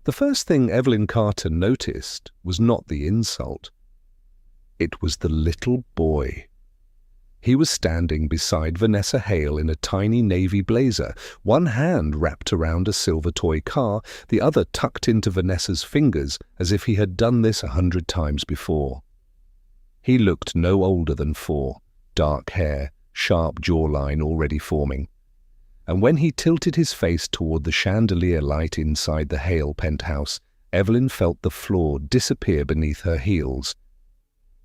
The first thing Evelyn Carter noticed was not the insult. It was the little boy. He was standing beside Vanessa Hale in a tiny navy blazer, one hand wrapped around a silver toy car, the other tucked into Vanessa's fingers as if he had done this 100 times before. He looked no older than 4, dark hair, sharp jawline already forming. And when he tilted his face toward the chandelier light inside the Hale penthouse, Evelyn felt the floor disappear beneath her heels.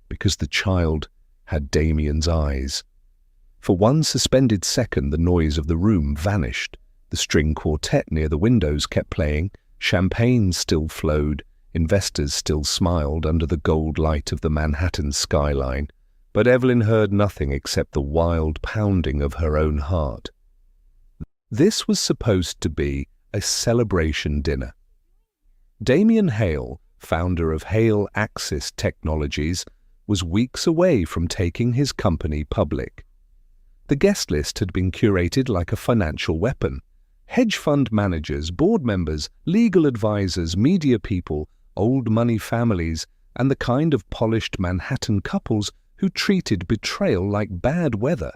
Because the child had Damien's eyes. For one suspended second, the noise of the room vanished. The string quartet near the windows kept playing, champagne still flowed, investors still smiled under the gold light of the Manhattan skyline, but Evelyn heard nothing except the wild pounding of her own heart. This was supposed to be a celebration dinner. Damien Hale, founder of Hale Axis Technologies, was weeks away from taking his company public. The guest list had been curated like a financial weapon. Hedge fund managers, board members, legal advisors, media people, old money families, and the kind of polished Manhattan couples who treated betrayal like bad weather,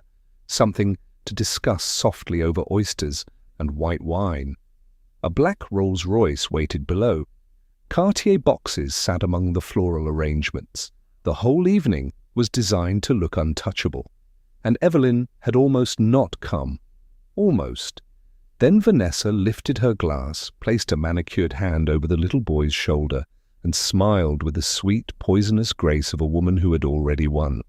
something to discuss softly over oysters and white wine. A black Rolls-Royce waited below. Cartier boxes sat among the floral arrangements. The whole evening was designed to look untouchable, and Evelyn had almost not come. Almost. Then Vanessa lifted her glass, placed a manicured hand over the little boy's shoulder, and smiled with the sweet, poisonous grace of a woman who had already won.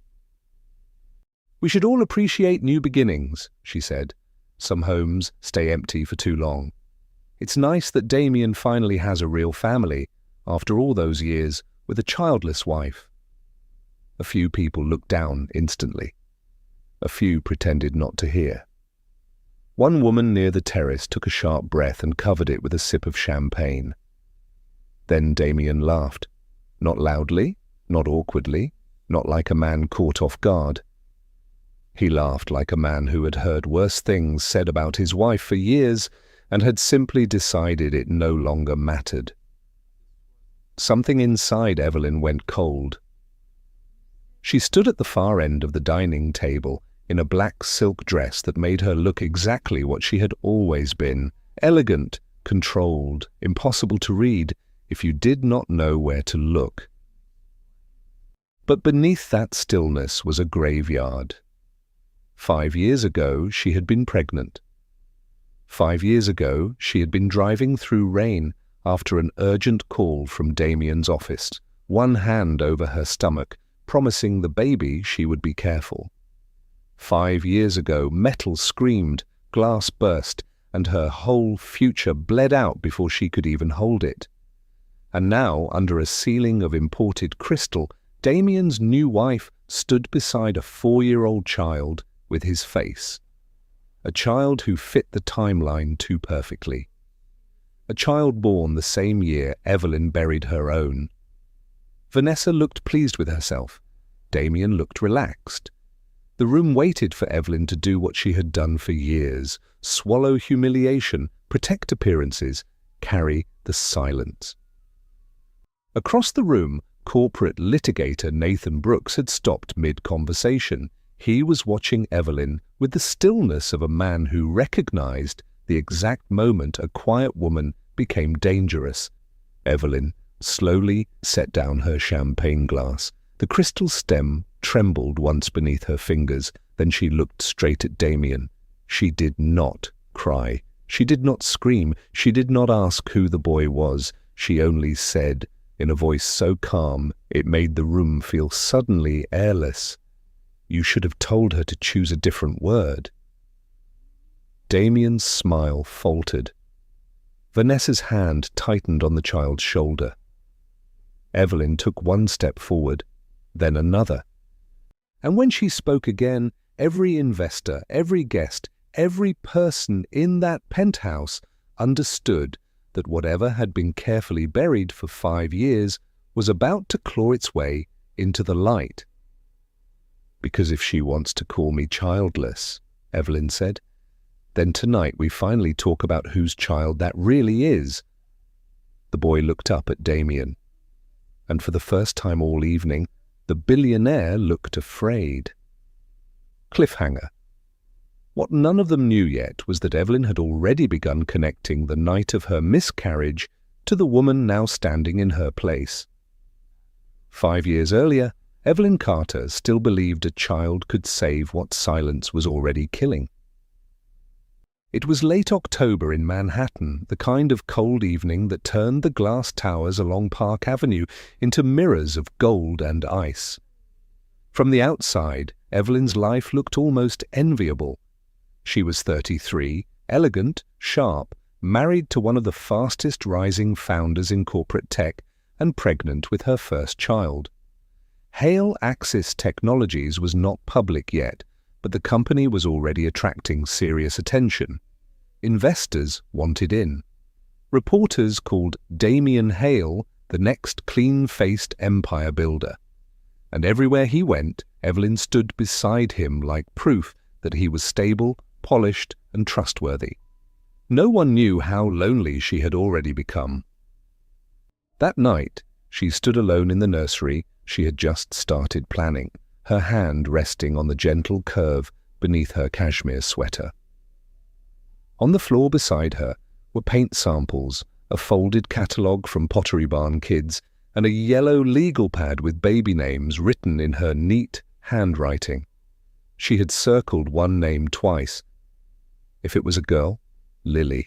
"We should all appreciate new beginnings," she said. "Some homes stay empty for too long. It's nice that Damien finally has a real family, after all those years, with a childless wife." A few people looked down instantly. A few pretended not to hear. One woman near the terrace took a sharp breath and covered it with a sip of champagne. Then Damien laughed. Not loudly, not awkwardly, not like a man caught off guard. He laughed like a man who had heard worse things said about his wife for years and had simply decided it no longer mattered. Something inside Evelyn went cold. She stood at the far end of the dining table in a black silk dress that made her look exactly what she had always been, elegant, controlled, impossible to read if you did not know where to look. But beneath that stillness was a graveyard. 5 years ago, she had been pregnant. 5 years ago, she had been driving through rain after an urgent call from Damien's office, one hand over her stomach, promising the baby she would be careful. 5 years ago, metal screamed, glass burst, and her whole future bled out before she could even hold it. And now, under a ceiling of imported crystal, Damien's new wife stood beside a 4-year-old child with his face. A child who fit the timeline too perfectly. A child born the same year Evelyn buried her own. Vanessa looked pleased with herself. Damien looked relaxed. The room waited for Evelyn to do what she had done for years, swallow humiliation, protect appearances, carry the silence. Across the room, corporate litigator Nathan Brooks had stopped mid-conversation. He was watching Evelyn with the stillness of a man who recognized the exact moment a quiet woman became dangerous. Evelyn slowly set down her champagne glass. The crystal stem trembled once beneath her fingers. Then she looked straight at Damien. She did not cry. She did not scream. She did not ask who the boy was. She only said, in a voice so calm it made the room feel suddenly airless, "You should have told her to choose a different word." Damien's smile faltered. Vanessa's hand tightened on the child's shoulder. Evelyn took one step forward, then another. And when she spoke again, every investor, every guest, every person in that penthouse understood that whatever had been carefully buried for 5 years was about to claw its way into the light. "Because if she wants to call me childless," Evelyn said, "then tonight we finally talk about whose child that really is." The boy looked up at Damien, and for the first time all evening, the billionaire looked afraid. Cliffhanger. What none of them knew yet was that Evelyn had already begun connecting the night of her miscarriage to the woman now standing in her place. 5 years earlier, Evelyn Carter still believed a child could save what silence was already killing. It was late October in Manhattan, the kind of cold evening that turned the glass towers along Park Avenue into mirrors of gold and ice. From the outside, Evelyn's life looked almost enviable. She was 33, elegant, sharp, married to one of the fastest rising founders in corporate tech, and pregnant with her first child. Hale Axis Technologies was not public yet, but the company was already attracting serious attention. Investors wanted in. Reporters called Damien Hale the next clean-faced empire builder. And everywhere he went, Evelyn stood beside him like proof that he was stable, polished, and trustworthy. No one knew how lonely she had already become. That night, she stood alone in the nursery she had just started planning, her hand resting on the gentle curve beneath her cashmere sweater. On the floor beside her were paint samples, a folded catalogue from Pottery Barn Kids, and a yellow legal pad with baby names written in her neat handwriting. She had circled one name twice. If it was a girl, Lily.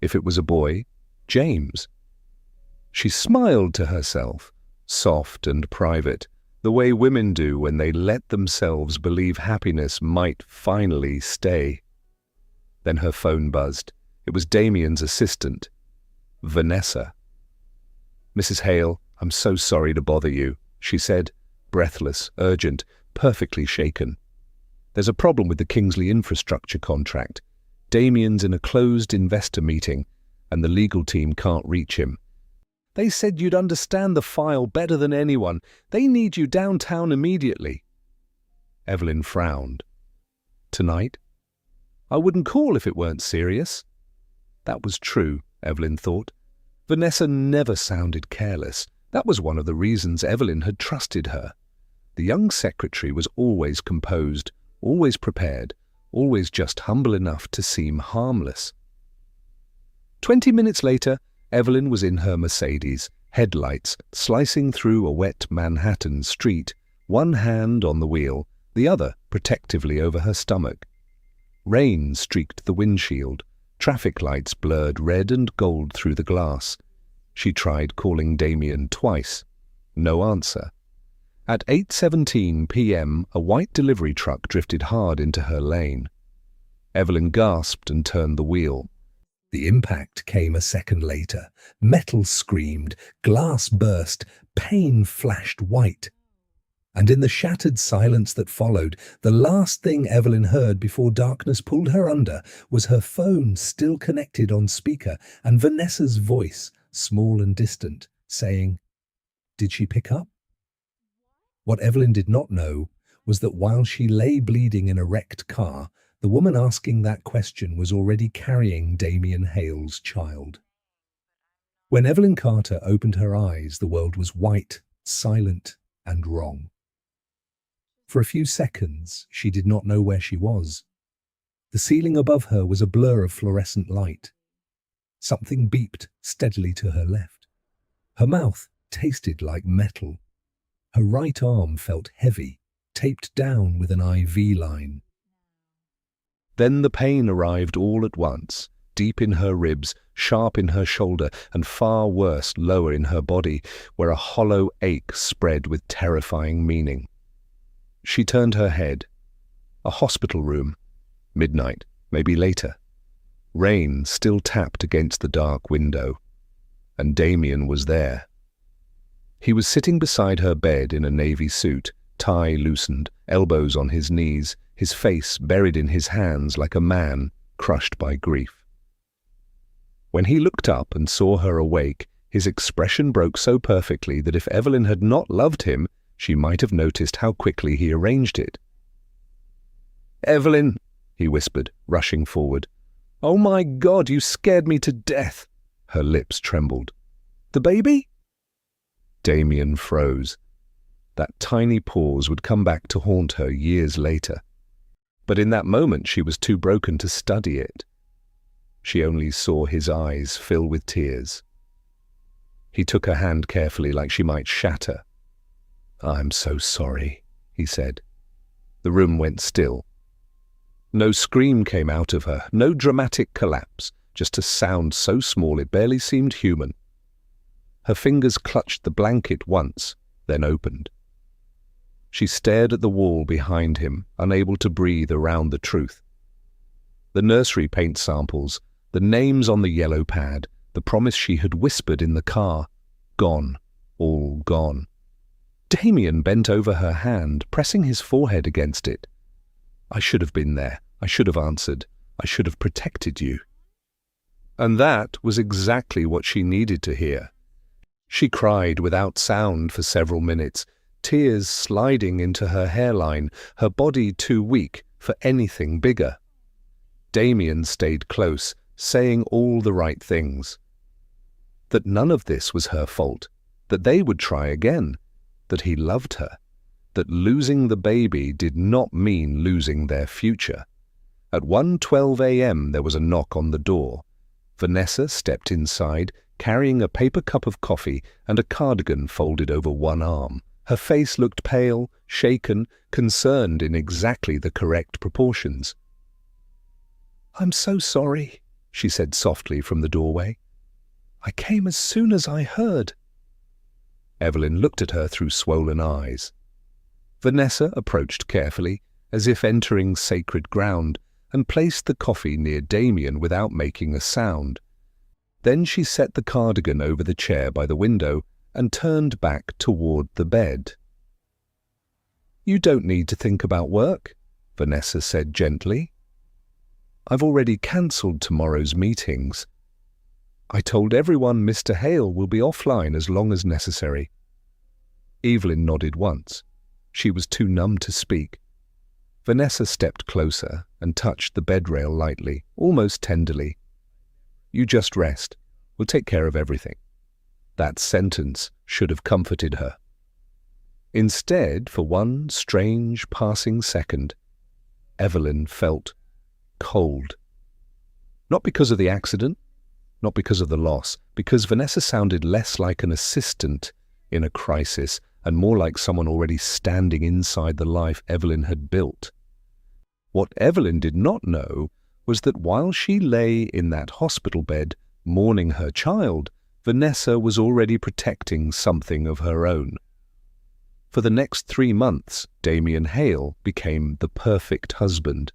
If it was a boy, James. She smiled to herself, soft and private, the way women do when they let themselves believe happiness might finally stay. Then her phone buzzed. It was Damien's assistant, Vanessa. "Mrs. Hale, I'm so sorry to bother you," she said, breathless, urgent, perfectly shaken. "There's a problem with the Kingsley infrastructure contract. Damien's in a closed investor meeting, and the legal team can't reach him. They said you'd understand the file better than anyone. They need you downtown immediately." Evelyn frowned. "Tonight? I wouldn't call if it weren't serious." That was true, Evelyn thought. Vanessa never sounded careless. That was one of the reasons Evelyn had trusted her. The young secretary was always composed, always prepared, always just humble enough to seem harmless. 20 minutes later, Evelyn was in her Mercedes, headlights slicing through a wet Manhattan street, one hand on the wheel, the other protectively over her stomach. Rain streaked the windshield. Traffic lights blurred red and gold through the glass. She tried calling Damien twice. No answer. At 8:17 p.m., a white delivery truck drifted hard into her lane. Evelyn gasped and turned the wheel. The impact came a second later. Metal screamed, glass burst, pain flashed white. And in the shattered silence that followed, the last thing Evelyn heard before darkness pulled her under was her phone still connected on speaker and Vanessa's voice, small and distant, saying, "Did she pick up?" What Evelyn did not know was that while she lay bleeding in a wrecked car, the woman asking that question was already carrying Damien Hale's child. When Evelyn Carter opened her eyes, the world was white, silent, and wrong. For a few seconds, she did not know where she was. The ceiling above her was a blur of fluorescent light. Something beeped steadily to her left. Her mouth tasted like metal. Her right arm felt heavy, taped down with an IV line. Then the pain arrived all at once, deep in her ribs, sharp in her shoulder, and far worse lower in her body, where a hollow ache spread with terrifying meaning. She turned her head. A hospital room. Midnight, maybe later. Rain still tapped against the dark window. And Damien was there. He was sitting beside her bed in a navy suit, tie loosened, elbows on his knees, his face buried in his hands like a man crushed by grief. When he looked up and saw her awake, his expression broke so perfectly that if Evelyn had not loved him, she might have noticed how quickly he arranged it. "Evelyn," he whispered, rushing forward. "Oh my God, you scared me to death." Her lips trembled. The baby?" Damien froze. That tiny pause would come back to haunt her years later. But in that moment she was too broken to study it. She only saw his eyes fill with tears. He took her hand carefully like she might shatter. "I'm so sorry," he said. The room went still. No scream came out of her, no dramatic collapse, just a sound so small it barely seemed human. Her fingers clutched the blanket once, then opened. She stared at the wall behind him, unable to breathe around the truth. The nursery paint samples, the names on the yellow pad, the promise she had whispered in the car, gone, all gone. Damien bent over her hand, pressing his forehead against it. "I should have been there. I should have answered. I should have protected you." And that was exactly what she needed to hear. She cried without sound for several minutes, tears sliding into her hairline, her body too weak for anything bigger. Damien stayed close, saying all the right things. That none of this was her fault, that they would try again, that he loved her, that losing the baby did not mean losing their future. At 1:12 a.m. there was a knock on the door. Vanessa stepped inside, carrying a paper cup of coffee and a cardigan folded over one arm. Her face looked pale, shaken, concerned in exactly the correct proportions. "I'm so sorry," she said softly from the doorway. "I came as soon as I heard." Evelyn looked at her through swollen eyes. Vanessa approached carefully, as if entering sacred ground, and placed the coffee near Damien without making a sound. Then she set the cardigan over the chair by the window and turned back toward the bed. "You don't need to think about work," Vanessa said gently. "I've already cancelled tomorrow's meetings. I told everyone Mr. Hale will be offline as long as necessary." Evelyn nodded once. She was too numb to speak. Vanessa stepped closer and touched the bedrail lightly, almost tenderly. "You just rest. We'll take care of everything." That sentence should have comforted her. Instead, for one strange passing second, Evelyn felt cold. Not because of the accident, not because of the loss, because Vanessa sounded less like an assistant in a crisis and more like someone already standing inside the life Evelyn had built. What Evelyn did not know was that while she lay in that hospital bed mourning her child, Vanessa was already protecting something of her own. For the next 3 months, Damien Hale became the perfect husband.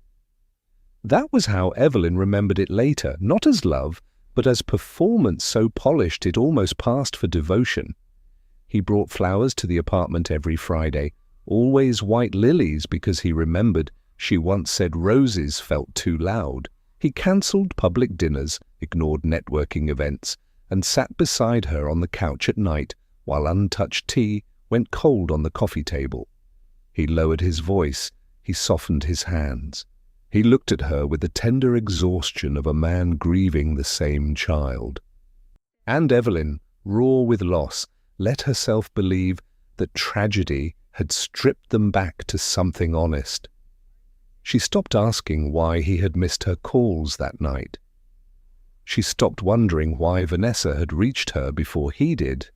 That was how Evelyn remembered it later, not as love, but as performance so polished it almost passed for devotion. He brought flowers to the apartment every Friday, always white lilies because he remembered she once said roses felt too loud. He cancelled public dinners, ignored networking events, and sat beside her on the couch at night while untouched tea went cold on the coffee table. He lowered his voice, he softened his hands. He looked at her with the tender exhaustion of a man grieving the same child. And Evelyn, raw with loss, let herself believe that tragedy had stripped them back to something honest. She stopped asking why he had missed her calls that night. She stopped wondering why Vanessa had reached her before he did.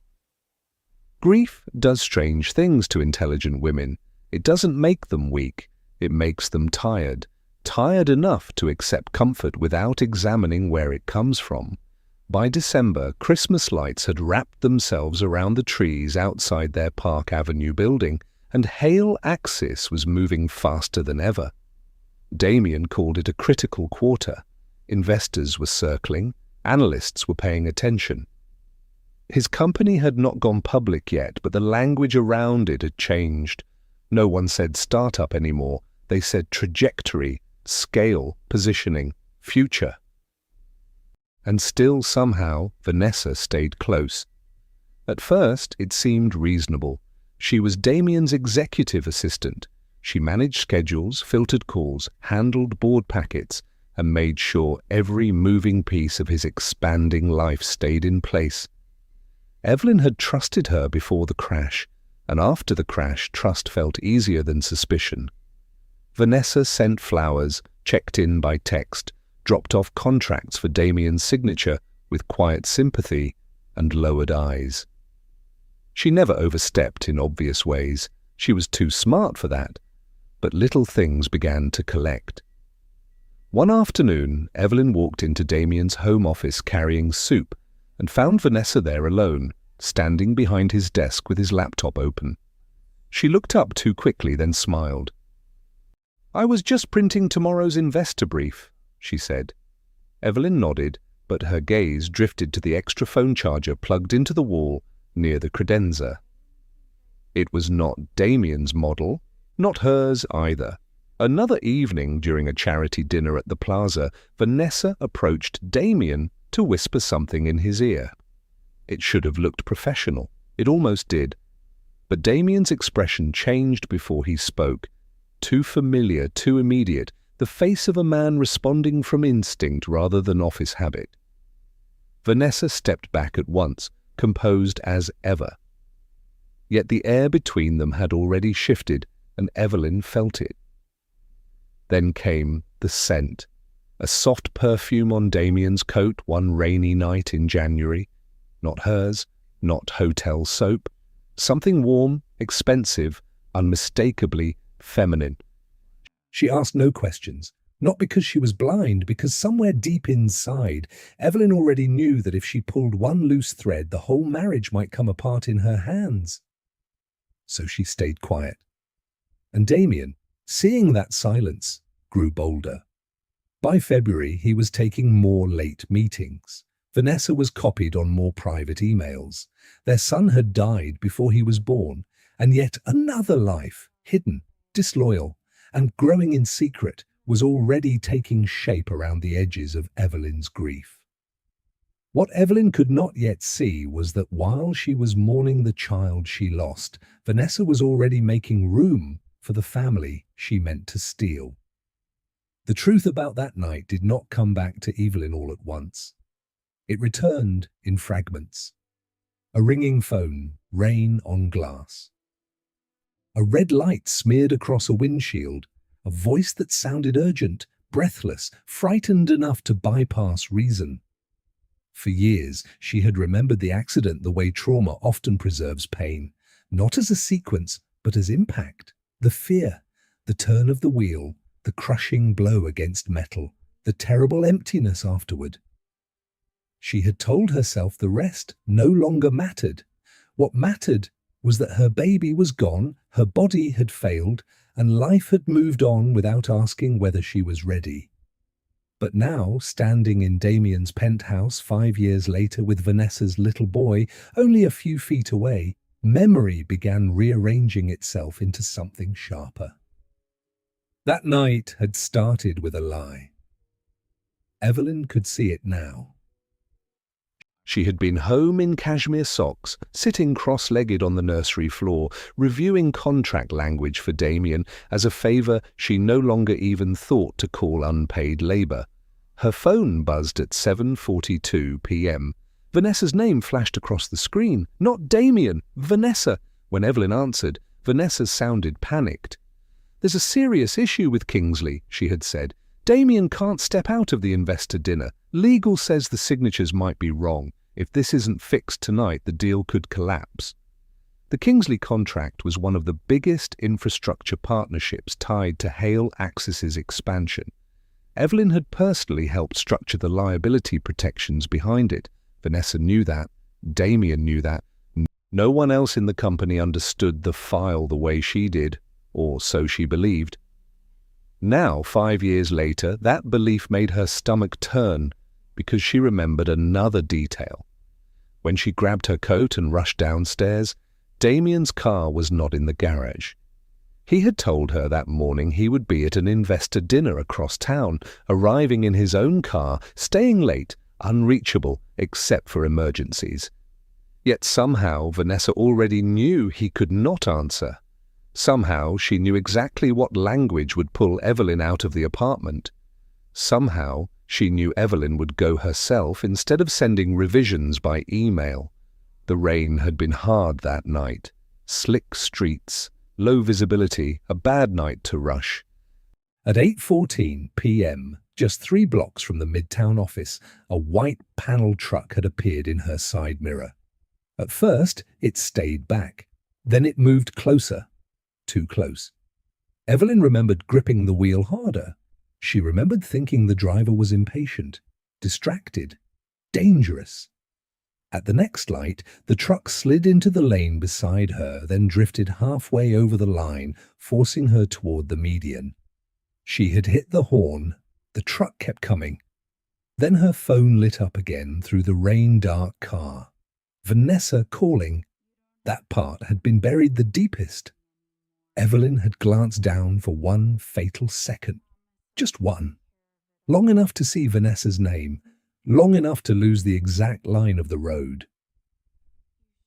Grief does strange things to intelligent women. It doesn't make them weak. It makes them tired. Tired enough to accept comfort without examining where it comes from. By December, Christmas lights had wrapped themselves around the trees outside their Park Avenue building, and Hale Axis was moving faster than ever. Damien called it a critical quarter. Investors were circling, analysts were paying attention. His company had not gone public yet, but the language around it had changed. No one said startup anymore. They said trajectory, scale, positioning, future. And still somehow Vanessa stayed close. At first it seemed reasonable. She was Damien's executive assistant. She managed schedules, filtered calls, handled board packets, and made sure every moving piece of his expanding life stayed in place. Evelyn had trusted her before the crash, and after the crash, trust felt easier than suspicion. Vanessa sent flowers, checked in by text, dropped off contracts for Damien's signature with quiet sympathy and lowered eyes. She never overstepped in obvious ways. She was too smart for that. But little things began to collect. One afternoon, Evelyn walked into Damien's home office carrying soup and found Vanessa there alone, standing behind his desk with his laptop open. She looked up too quickly, then smiled. "I was just printing tomorrow's investor brief," she said. Evelyn nodded, but her gaze drifted to the extra phone charger plugged into the wall near the credenza. It was not Damien's model, not hers either. Another evening during a charity dinner at the plaza, Vanessa approached Damien to whisper something in his ear. It should have looked professional. It almost did. But Damien's expression changed before he spoke. Too familiar, too immediate, the face of a man responding from instinct rather than office habit. Vanessa stepped back at once, composed as ever. Yet the air between them had already shifted, and Evelyn felt it. Then came the scent, a soft perfume on Damien's coat one rainy night in January. Not hers, not hotel soap. Something warm, expensive, unmistakably feminine. She asked no questions, not because she was blind, because somewhere deep inside, Evelyn already knew that if she pulled one loose thread, the whole marriage might come apart in her hands. So she stayed quiet. And Damien, seeing that silence, grew bolder. By February, he was taking more late meetings. Vanessa was copied on more private emails. Their son had died before he was born, and yet another life, hidden, disloyal, and growing in secret, was already taking shape around the edges of Evelyn's grief. What Evelyn could not yet see was that while she was mourning the child she lost, Vanessa was already making room for the family she meant to steal. The truth about that night did not come back to Evelyn all at once. It returned in fragments. A ringing phone, rain on glass. A red light smeared across a windshield, a voice that sounded urgent, breathless, frightened enough to bypass reason. For years, she had remembered the accident the way trauma often preserves pain, not as a sequence, but as impact. The fear, the turn of the wheel, the crushing blow against metal, the terrible emptiness afterward. She had told herself the rest no longer mattered. What mattered was that her baby was gone, her body had failed, and life had moved on without asking whether she was ready. But now, standing in Damien's penthouse 5 years later with Vanessa's little boy only a few feet away, memory began rearranging itself into something sharper. That night had started with a lie. Evelyn could see it now. She had been home in cashmere socks, sitting cross-legged on the nursery floor, reviewing contract language for Damien as a favour she no longer even thought to call unpaid labour. Her phone buzzed at 7:42 p.m. Vanessa's name flashed across the screen. Not Damien, Vanessa. When Evelyn answered, Vanessa sounded panicked. "There's a serious issue with Kingsley," she had said. "Damien can't step out of the investor dinner. Legal says the signatures might be wrong. If this isn't fixed tonight, the deal could collapse." The Kingsley contract was one of the biggest infrastructure partnerships tied to Hale Axis's expansion. Evelyn had personally helped structure the liability protections behind it. Vanessa knew that. Damien knew that. No one else in the company understood the file the way she did, or so she believed. Now, 5 years later, that belief made her stomach turn because she remembered another detail. When she grabbed her coat and rushed downstairs, Damien's car was not in the garage. He had told her that morning he would be at an investor dinner across town, arriving in his own car, staying late, unreachable except for emergencies. Yet somehow Vanessa already knew he could not answer. Somehow she knew exactly what language would pull Evelyn out of the apartment. Somehow she knew Evelyn would go herself instead of sending revisions by email. The rain had been hard that night. Slick streets, low visibility, a bad night to rush. At 8:14 p.m., just 3 blocks from the Midtown office, a white panel truck had appeared in her side mirror. At first, it stayed back. Then it moved closer. Too close. Evelyn remembered gripping the wheel harder. She remembered thinking the driver was impatient, distracted, dangerous. At the next light, the truck slid into the lane beside her, then drifted halfway over the line, forcing her toward the median. She had hit the horn. The truck kept coming. Then her phone lit up again through the rain-dark car. Vanessa calling. That part had been buried the deepest. Evelyn had glanced down for one fatal second. Just one. Long enough to see Vanessa's name. Long enough to lose the exact line of the road.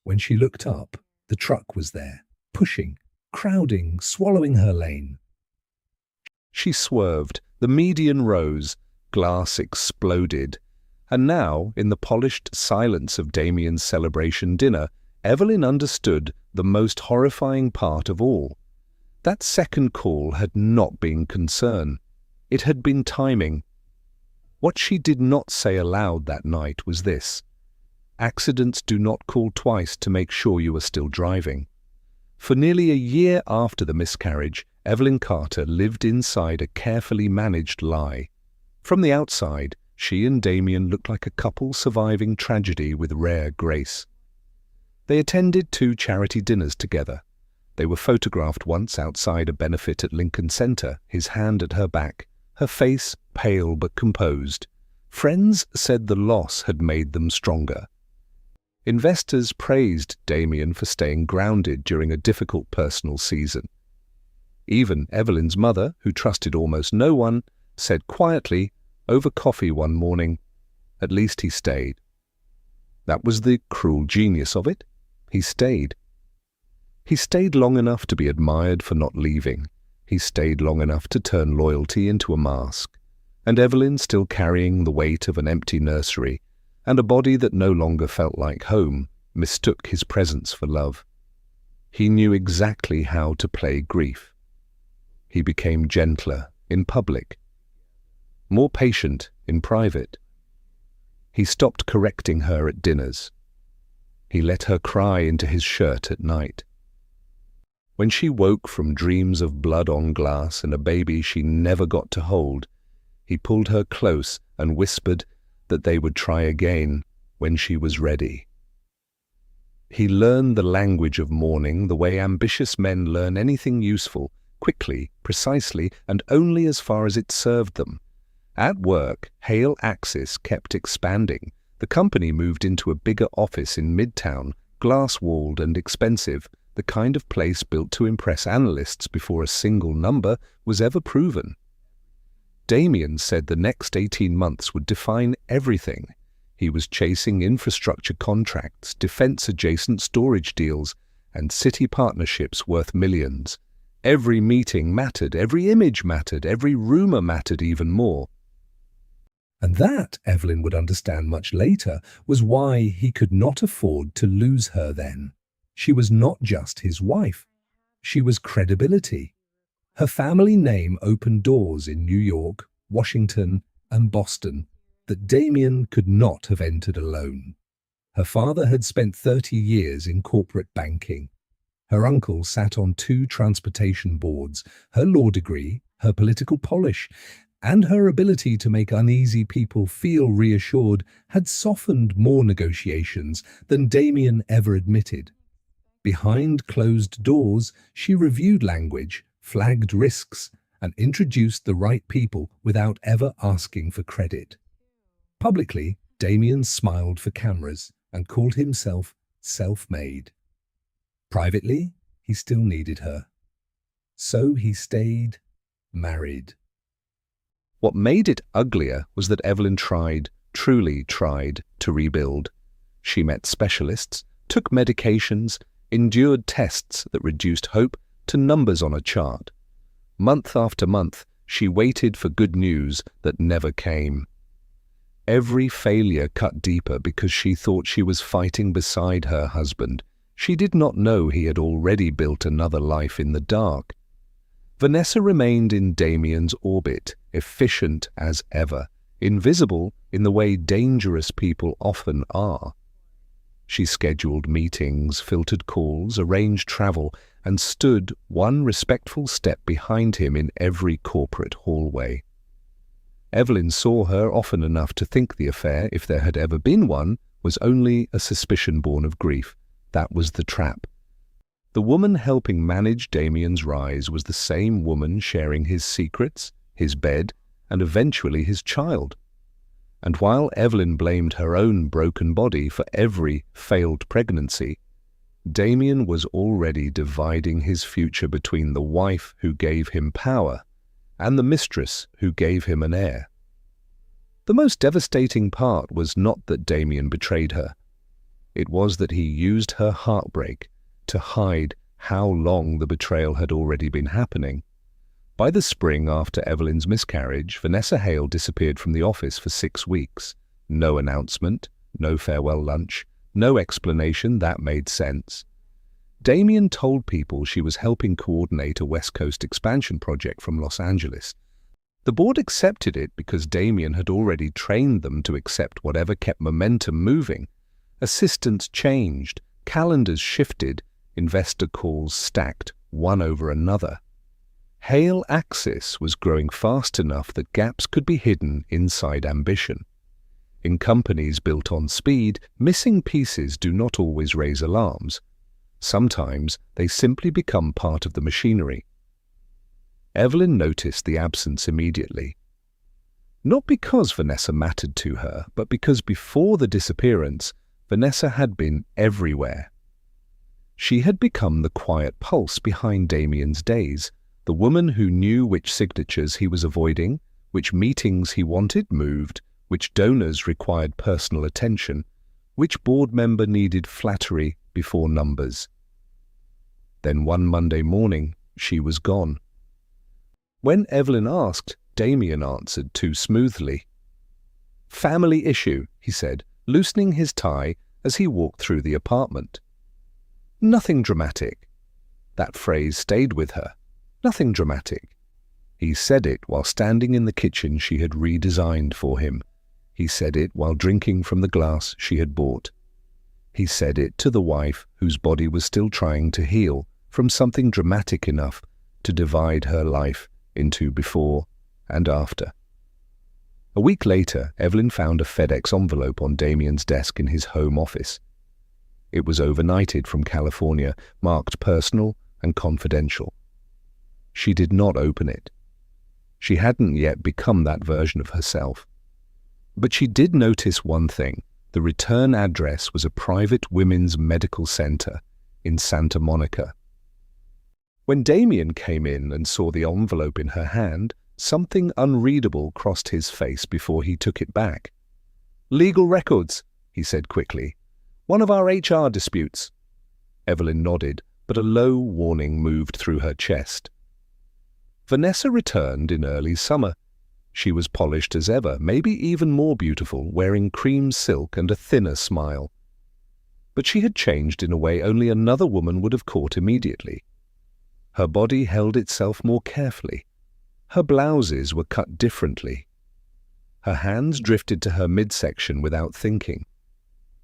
When she looked up, the truck was there, pushing, crowding, swallowing her lane. She swerved, the median rose, glass exploded, and now, in the polished silence of Damien's celebration dinner, Evelyn understood the most horrifying part of all. That second call had not been concern. It had been timing. What she did not say aloud that night was this: accidents do not call twice to make sure you are still driving. For nearly a year after the miscarriage, Evelyn Carter lived inside a carefully managed lie. From the outside, she and Damien looked like a couple surviving tragedy with rare grace. They attended 2 charity dinners together. They were photographed once outside a benefit at Lincoln Center, his hand at her back, her face pale but composed. Friends said the loss had made them stronger. Investors praised Damien for staying grounded during a difficult personal season. Even Evelyn's mother, who trusted almost no one, said quietly, over coffee one morning, "At least he stayed." That was the cruel genius of it. He stayed. He stayed long enough to be admired for not leaving. He stayed long enough to turn loyalty into a mask. And Evelyn, still carrying the weight of an empty nursery and a body that no longer felt like home, mistook his presence for love. He knew exactly how to play grief. He became gentler in public, more patient in private. He stopped correcting her at dinners. He let her cry into his shirt at night. When she woke from dreams of blood on glass and a baby she never got to hold, he pulled her close and whispered that they would try again when she was ready. He learned the language of mourning the way ambitious men learn anything useful, quickly, precisely, and only as far as it served them. At work, Hale Axis kept expanding. The company moved into a bigger office in Midtown, glass-walled and expensive, the kind of place built to impress analysts before a single number was ever proven. Damien said the next 18 months would define everything. He was chasing infrastructure contracts, defense-adjacent storage deals, and city partnerships worth millions. Every meeting mattered, every image mattered, every rumor mattered even more. And that, Evelyn would understand much later, was why he could not afford to lose her then. She was not just his wife. She was credibility. Her family name opened doors in New York, Washington, and Boston that Damien could not have entered alone. Her father had spent 30 years in corporate banking. Her uncle sat on 2 transportation boards. Her law degree, her political polish, and her ability to make uneasy people feel reassured had softened more negotiations than Damien ever admitted. Behind closed doors, she reviewed language, flagged risks, and introduced the right people without ever asking for credit. Publicly, Damien smiled for cameras and called himself self-made. Privately, he still needed her. So he stayed married. What made it uglier was that Evelyn tried, truly tried, to rebuild. She met specialists, took medications, endured tests that reduced hope to numbers on a chart. Month after month, she waited for good news that never came. Every failure cut deeper because she thought she was fighting beside her husband. She did not know he had already built another life in the dark. Vanessa remained in Damien's orbit, efficient as ever, invisible in the way dangerous people often are. She scheduled meetings, filtered calls, arranged travel, and stood one respectful step behind him in every corporate hallway. Evelyn saw her often enough to think the affair, if there had ever been one, was only a suspicion born of grief. That was the trap. The woman helping manage Damien's rise was the same woman sharing his secrets, his bed, and eventually his child. And while Evelyn blamed her own broken body for every failed pregnancy, Damien was already dividing his future between the wife who gave him power and the mistress who gave him an heir. The most devastating part was not that Damien betrayed her. It was that he used her heartbreak to hide how long the betrayal had already been happening. By the spring after Evelyn's miscarriage, Vanessa Hale disappeared from the office for 6 weeks. No announcement, no farewell lunch, no explanation that made sense. Damien told people she was helping coordinate a West Coast expansion project from Los Angeles. The board accepted it because Damien had already trained them to accept whatever kept momentum moving. Assistants changed, calendars shifted, investor calls stacked one over another. Hale Axis was growing fast enough that gaps could be hidden inside ambition. In companies built on speed, missing pieces do not always raise alarms. Sometimes they simply become part of the machinery. Evelyn noticed the absence immediately. Not because Vanessa mattered to her, but because before the disappearance, Vanessa had been everywhere. She had become the quiet pulse behind Damien's days, the woman who knew which signatures he was avoiding, which meetings he wanted moved, which donors required personal attention, which board member needed flattery before numbers. Then one Monday morning, she was gone. When Evelyn asked, Damien answered too smoothly. "Family issue," he said, loosening his tie as he walked through the apartment. Nothing dramatic. That phrase stayed with her. Nothing dramatic. He said it while standing in the kitchen she had redesigned for him. He said it while drinking from the glass she had bought. He said it to the wife whose body was still trying to heal from something dramatic enough to divide her life into before and after. A week later, Evelyn found a FedEx envelope on Damien's desk in his home office. It was overnighted from California, marked personal and confidential. She did not open it. She hadn't yet become that version of herself. But she did notice one thing. The return address was a private women's medical center in Santa Monica. When Damien came in and saw the envelope in her hand, something unreadable crossed his face before he took it back. "Legal records," he said quickly. "One of our HR disputes." Evelyn nodded, but a low warning moved through her chest. Vanessa returned in early summer. She was polished as ever, maybe even more beautiful, wearing cream silk and a thinner smile. But she had changed in a way only another woman would have caught immediately. Her body held itself more carefully. Her blouses were cut differently. Her hands drifted to her midsection without thinking.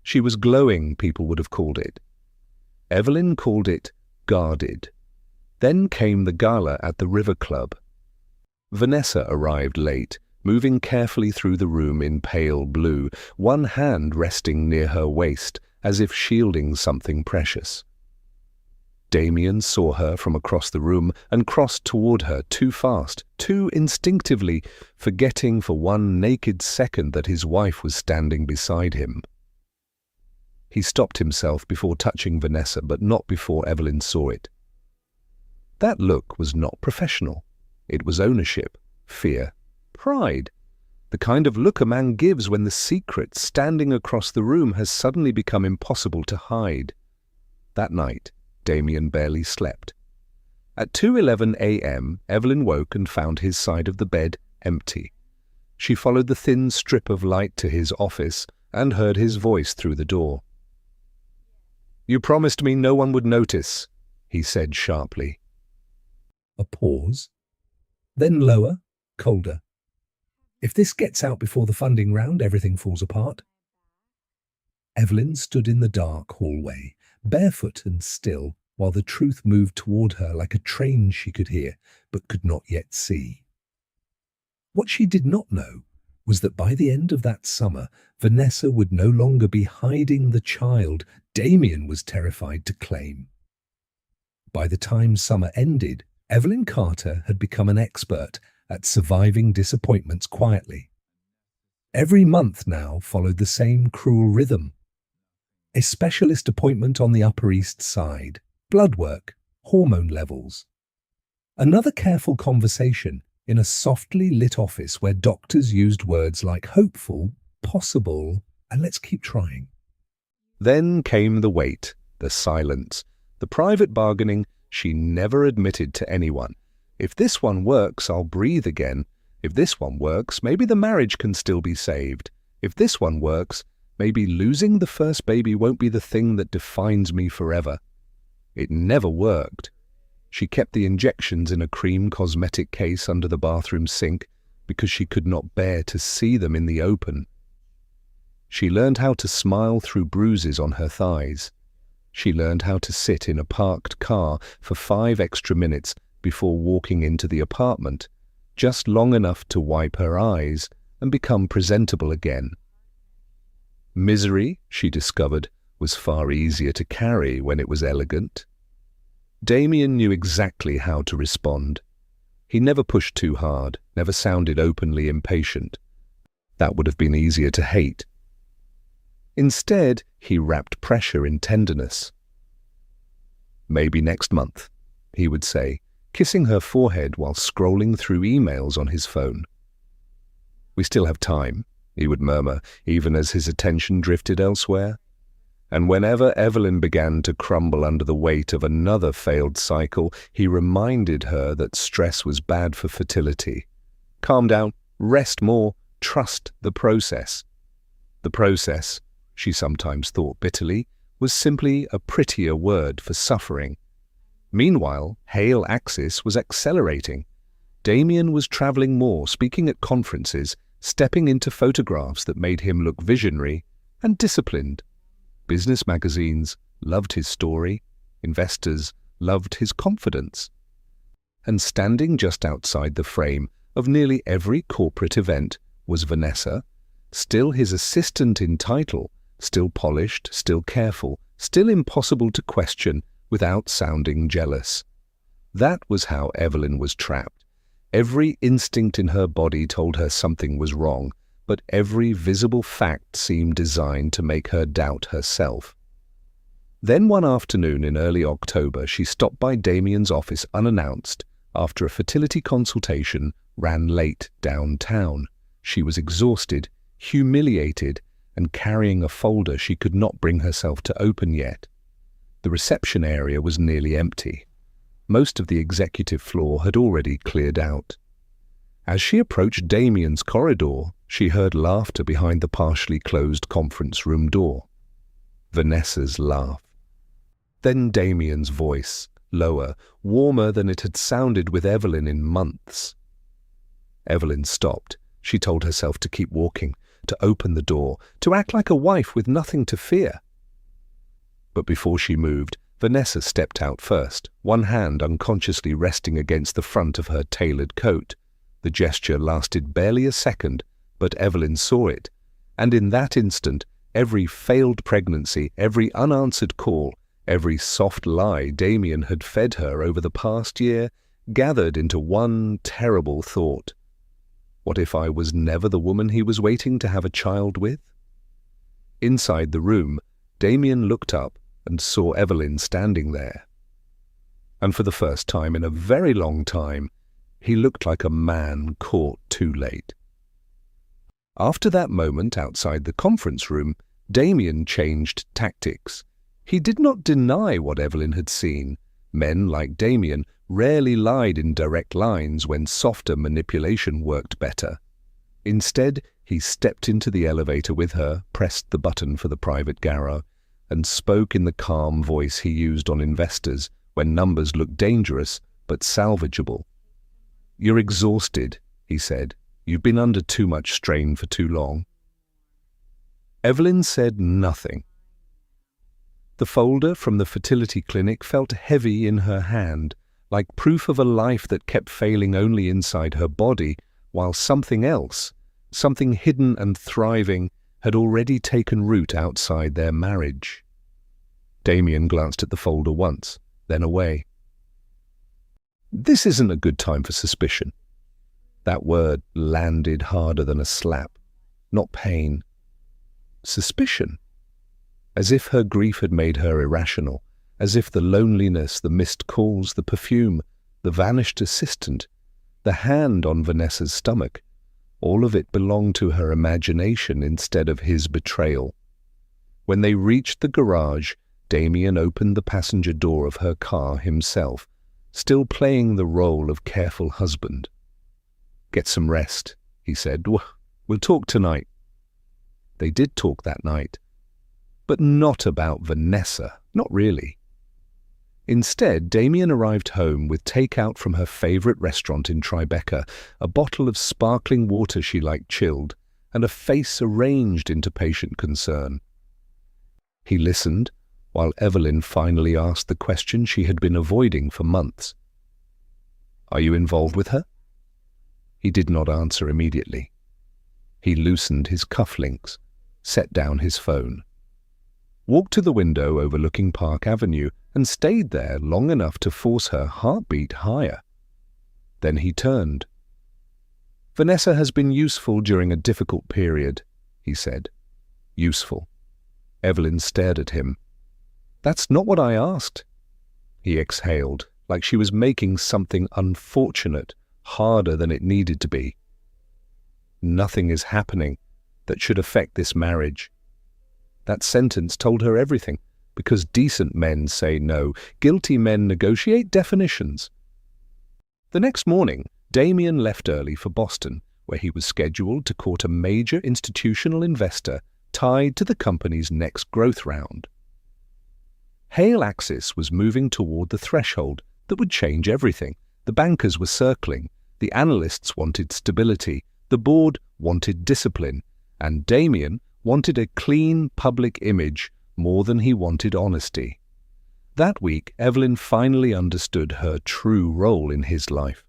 She was glowing, people would have called it. Evelyn called it guarded. Then came the gala at the River Club. Vanessa arrived late, moving carefully through the room in pale blue, one hand resting near her waist, as if shielding something precious. Damien saw her from across the room and crossed toward her too fast, too instinctively, forgetting for one naked second that his wife was standing beside him. He stopped himself before touching Vanessa, but not before Evelyn saw it. That look was not professional. It was ownership, fear, pride. The kind of look a man gives when the secret standing across the room has suddenly become impossible to hide. That night, Damien barely slept. At 2:11 a.m., Evelyn woke and found his side of the bed empty. She followed the thin strip of light to his office and heard his voice through the door. "You promised me no one would notice," he said sharply. A pause. Then lower, colder. "If this gets out before the funding round, everything falls apart." Evelyn stood in the dark hallway, barefoot and still, while the truth moved toward her like a train she could hear, but could not yet see. What she did not know was that by the end of that summer, Vanessa would no longer be hiding the child Damien was terrified to claim. By the time summer ended, Evelyn Carter had become an expert at surviving disappointments quietly. Every month now followed the same cruel rhythm. A specialist appointment on the Upper East Side, blood work, hormone levels. Another careful conversation in a softly lit office where doctors used words like hopeful, possible, and let's keep trying. Then came the wait, the silence, the private bargaining she never admitted to anyone. If this one works, I'll breathe again. If this one works, maybe the marriage can still be saved. If this one works, maybe losing the first baby won't be the thing that defines me forever. It never worked. She kept the injections in a cream cosmetic case under the bathroom sink because she could not bear to see them in the open. She learned how to smile through bruises on her thighs. She learned how to sit in a parked car for 5 extra minutes before walking into the apartment, just long enough to wipe her eyes and become presentable again. Misery, she discovered, was far easier to carry when it was elegant. Damien knew exactly how to respond. He never pushed too hard, never sounded openly impatient. That would have been easier to hate. Instead, he wrapped pressure in tenderness. "Maybe next month," he would say, kissing her forehead while scrolling through emails on his phone. "We still have time," he would murmur, even as his attention drifted elsewhere. And whenever Evelyn began to crumble under the weight of another failed cycle, he reminded her that stress was bad for fertility. Calm down, rest more, trust the process. The process, she sometimes thought bitterly, was simply a prettier word for suffering. Meanwhile, Hale Axis was accelerating. Damien was traveling more, speaking at conferences, stepping into photographs that made him look visionary and disciplined. Business magazines loved his story. Investors loved his confidence. And standing just outside the frame of nearly every corporate event was Vanessa, still his assistant in title, still polished, still careful, still impossible to question without sounding jealous. That was how Evelyn was trapped. Every instinct in her body told her something was wrong, but every visible fact seemed designed to make her doubt herself. Then one afternoon in early October, she stopped by Damien's office unannounced after a fertility consultation ran late downtown. She was exhausted, humiliated, and carrying a folder she could not bring herself to open yet. The reception area was nearly empty. Most of the executive floor had already cleared out. As she approached Damien's corridor, she heard laughter behind the partially closed conference room door. Vanessa's laugh. Then Damien's voice, lower, warmer than it had sounded with Evelyn in months. Evelyn stopped. She told herself to keep walking, to open the door, to act like a wife with nothing to fear. But before she moved, Vanessa stepped out first, one hand unconsciously resting against the front of her tailored coat. The gesture lasted barely a second, but Evelyn saw it, and in that instant, every failed pregnancy, every unanswered call, every soft lie Damien had fed her over the past year gathered into one terrible thought. What if I was never the woman he was waiting to have a child with? Inside the room, Damien looked up and saw Evelyn standing there. And for the first time in a very long time, he looked like a man caught too late. After that moment outside the conference room, Damien changed tactics. He did not deny what Evelyn had seen. Men like Damien rarely lied in direct lines when softer manipulation worked better. Instead, he stepped into the elevator with her, pressed the button for the private garage, and spoke in the calm voice he used on investors when numbers looked dangerous but salvageable. "You're exhausted," he said. "You've been under too much strain for too long." Evelyn said nothing. The folder from the fertility clinic felt heavy in her hand, like proof of a life that kept failing only inside her body, while something else, something hidden and thriving, had already taken root outside their marriage. Damien glanced at the folder once, then away. This isn't a good time for suspicion. That word landed harder than a slap. Not pain. Suspicion. As if her grief had made her irrational, as if the loneliness, the missed calls, the perfume, the vanished assistant, the hand on Vanessa's stomach, all of it belonged to her imagination instead of his betrayal. When they reached the garage, Damien opened the passenger door of her car himself, still playing the role of careful husband. "Get some rest," he said. "We'll talk tonight." They did talk that night. But not about Vanessa, not really. Instead, Damien arrived home with takeout from her favorite restaurant in Tribeca, a bottle of sparkling water she liked chilled, and a face arranged into patient concern. He listened while Evelyn finally asked the question she had been avoiding for months. "Are you involved with her?" He did not answer immediately. He loosened his cufflinks, set down his phone, walked to the window overlooking Park Avenue, and stayed there long enough to force her heartbeat higher. Then he turned. "Vanessa has been useful during a difficult period," he said. "Useful." Evelyn stared at him. "That's not what I asked." He exhaled, like she was making something unfortunate harder than it needed to be. "Nothing is happening that should affect this marriage." That sentence told her everything, because decent men say no, guilty men negotiate definitions. The next morning, Damien left early for Boston, where he was scheduled to court a major institutional investor tied to the company's next growth round. Hale Axis was moving toward the threshold that would change everything. The bankers were circling, the analysts wanted stability, the board wanted discipline, and Damien wanted a clean public image more than he wanted honesty. That week, Evelyn finally understood her true role in his life.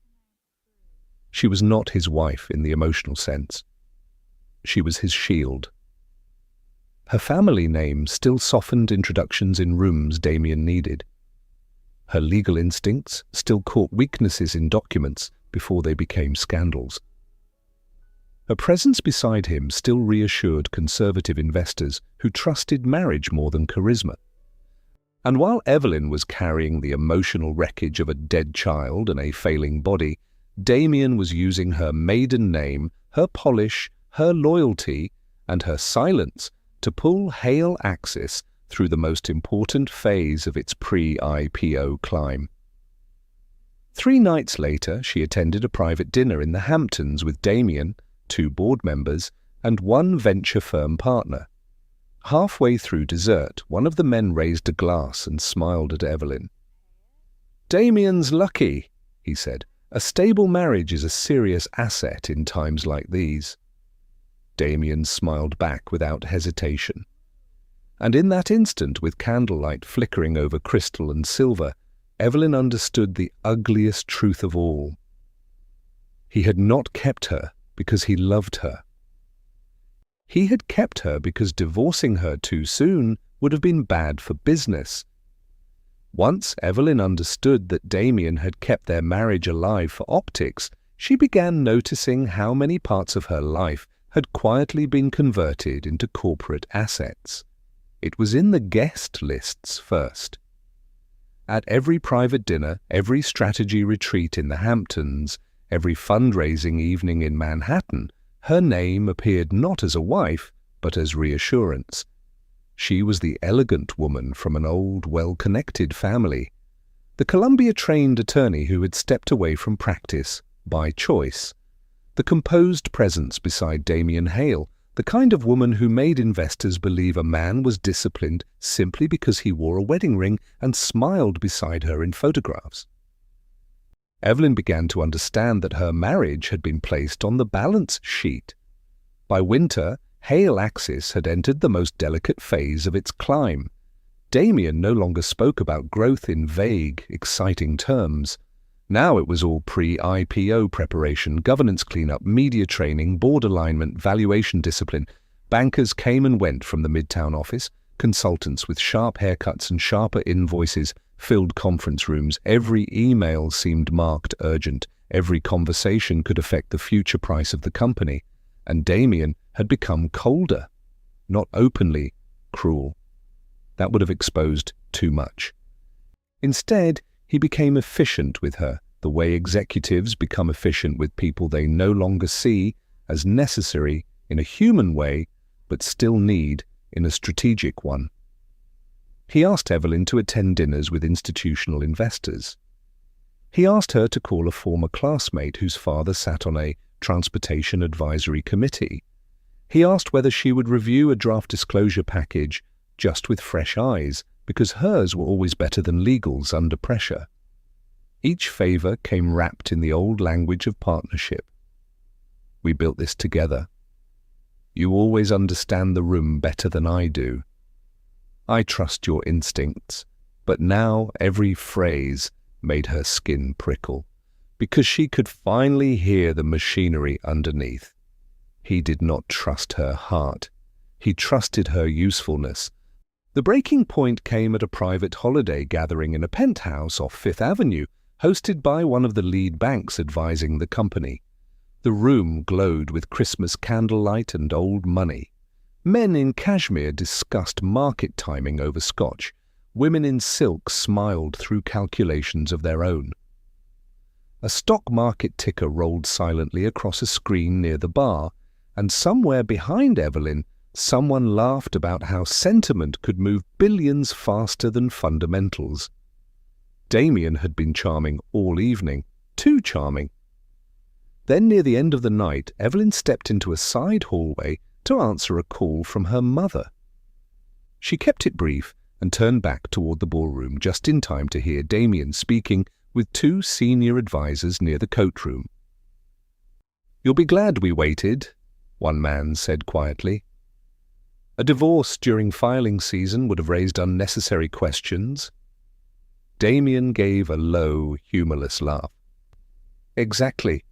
She was not his wife in the emotional sense. She was his shield. Her family name still softened introductions in rooms Damien needed. Her legal instincts still caught weaknesses in documents before they became scandals. Her presence beside him still reassured conservative investors who trusted marriage more than charisma. And while Evelyn was carrying the emotional wreckage of a dead child and a failing body, Damien was using her maiden name, her polish, her loyalty, and her silence to pull Hale Axis through the most important phase of its pre-IPO climb. 3 nights later, she attended a private dinner in the Hamptons with Damien, 2 board members, and 1 venture firm partner. Halfway through dessert, one of the men raised a glass and smiled at Evelyn. "Damien's lucky," he said. "A stable marriage is a serious asset in times like these." Damien smiled back without hesitation. And in that instant, with candlelight flickering over crystal and silver, Evelyn understood the ugliest truth of all. He had not kept her because he loved her. He had kept her because divorcing her too soon would have been bad for business. Once Evelyn understood that Damien had kept their marriage alive for optics, she began noticing how many parts of her life had quietly been converted into corporate assets. It was in the guest lists first. At every private dinner, every strategy retreat in the Hamptons, every fundraising evening in Manhattan, her name appeared not as a wife, but as reassurance. She was the elegant woman from an old, well-connected family, the Columbia-trained attorney who had stepped away from practice by choice, The composed presence beside Damien Hale, the kind of woman who made investors believe a man was disciplined simply because he wore a wedding ring and smiled beside her in photographs. Evelyn began to understand that her marriage had been placed on the balance sheet. By winter, Hale Axis had entered the most delicate phase of its climb. Damien no longer spoke about growth in vague, exciting terms. Now it was all pre-IPO preparation, governance cleanup, media training, board alignment, valuation discipline. Bankers came and went from the Midtown office. Consultants with sharp haircuts and sharper invoices filled conference rooms. Every email seemed marked urgent. Every conversation could affect the future price of the company. And Damien had become colder, not openly cruel. That would have exposed too much. Instead, he became efficient with her, the way executives become efficient with people they no longer see as necessary in a human way, but still need in a strategic one. He asked Evelyn to attend dinners with institutional investors. He asked her to call a former classmate whose father sat on a transportation advisory committee. He asked whether she would review a draft disclosure package just with fresh eyes, because hers were always better than legal's under pressure. Each favor came wrapped in the old language of partnership. We built this together. You always understand the room better than I do. I trust your instincts, but now every phrase made her skin prickle, because she could finally hear the machinery underneath. He did not trust her heart. He trusted her usefulness. The breaking point came at a private holiday gathering in a penthouse off Fifth Avenue, hosted by one of the lead banks advising the company. The room glowed with Christmas candlelight and old money. Men in cashmere discussed market timing over scotch. Women in silk smiled through calculations of their own. A stock market ticker rolled silently across a screen near the bar, and somewhere behind Evelyn, someone laughed about how sentiment could move billions faster than fundamentals. Damien had been charming all evening, too charming. Then near the end of the night, Evelyn stepped into a side hallway to answer a call from her mother. She kept it brief and turned back toward the ballroom just in time to hear Damien speaking with two senior advisors near the coat room. "You'll be glad we waited," one man said quietly. "A divorce during filing season would have raised unnecessary questions." Damien gave a low, humorless laugh. "Exactly.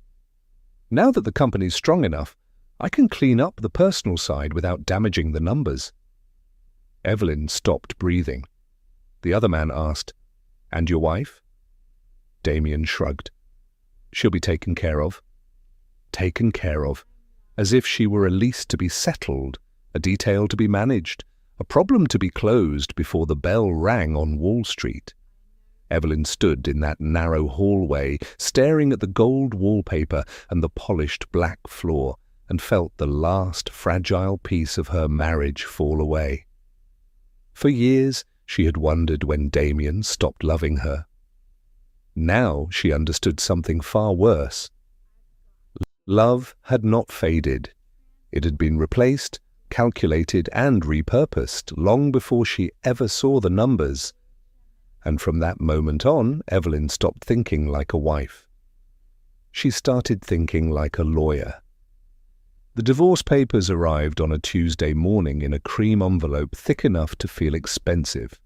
Now that the company's strong enough, I can clean up the personal side without damaging the numbers." Evelyn stopped breathing. The other man asked, "And your wife?" Damien shrugged. "She'll be taken care of." Taken care of, as if she were a lease to be settled, a detail to be managed, a problem to be closed before the bell rang on Wall Street. Evelyn stood in that narrow hallway, staring at the gold wallpaper and the polished black floor, and felt the last fragile piece of her marriage fall away. For years, she had wondered when Damien stopped loving her. Now she understood something far worse. Love had not faded. It had been replaced, calculated, and repurposed long before she ever saw the numbers. And from that moment on, Evelyn stopped thinking like a wife. She started thinking like a lawyer. The divorce papers arrived on a Tuesday morning in a cream envelope thick enough to feel expensive.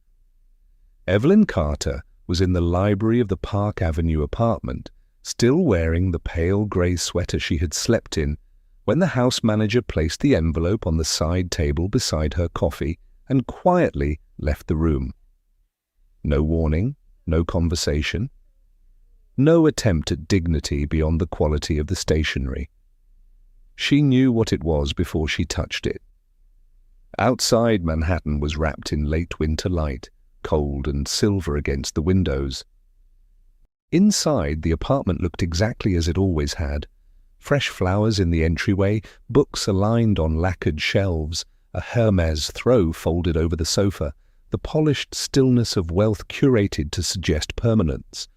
Evelyn Carter was in the library of the Park Avenue apartment, still wearing the pale grey sweater she had slept in, when the house manager placed the envelope on the side table beside her coffee and quietly left the room. No warning, no conversation, no attempt at dignity beyond the quality of the stationery. She knew what it was before she touched it. Outside, Manhattan was wrapped in late winter light, cold and silver against the windows. Inside, the apartment looked exactly as it always had. Fresh flowers in the entryway, books aligned on lacquered shelves, a Hermes throw folded over the sofa, the polished stillness of wealth curated to suggest permanence.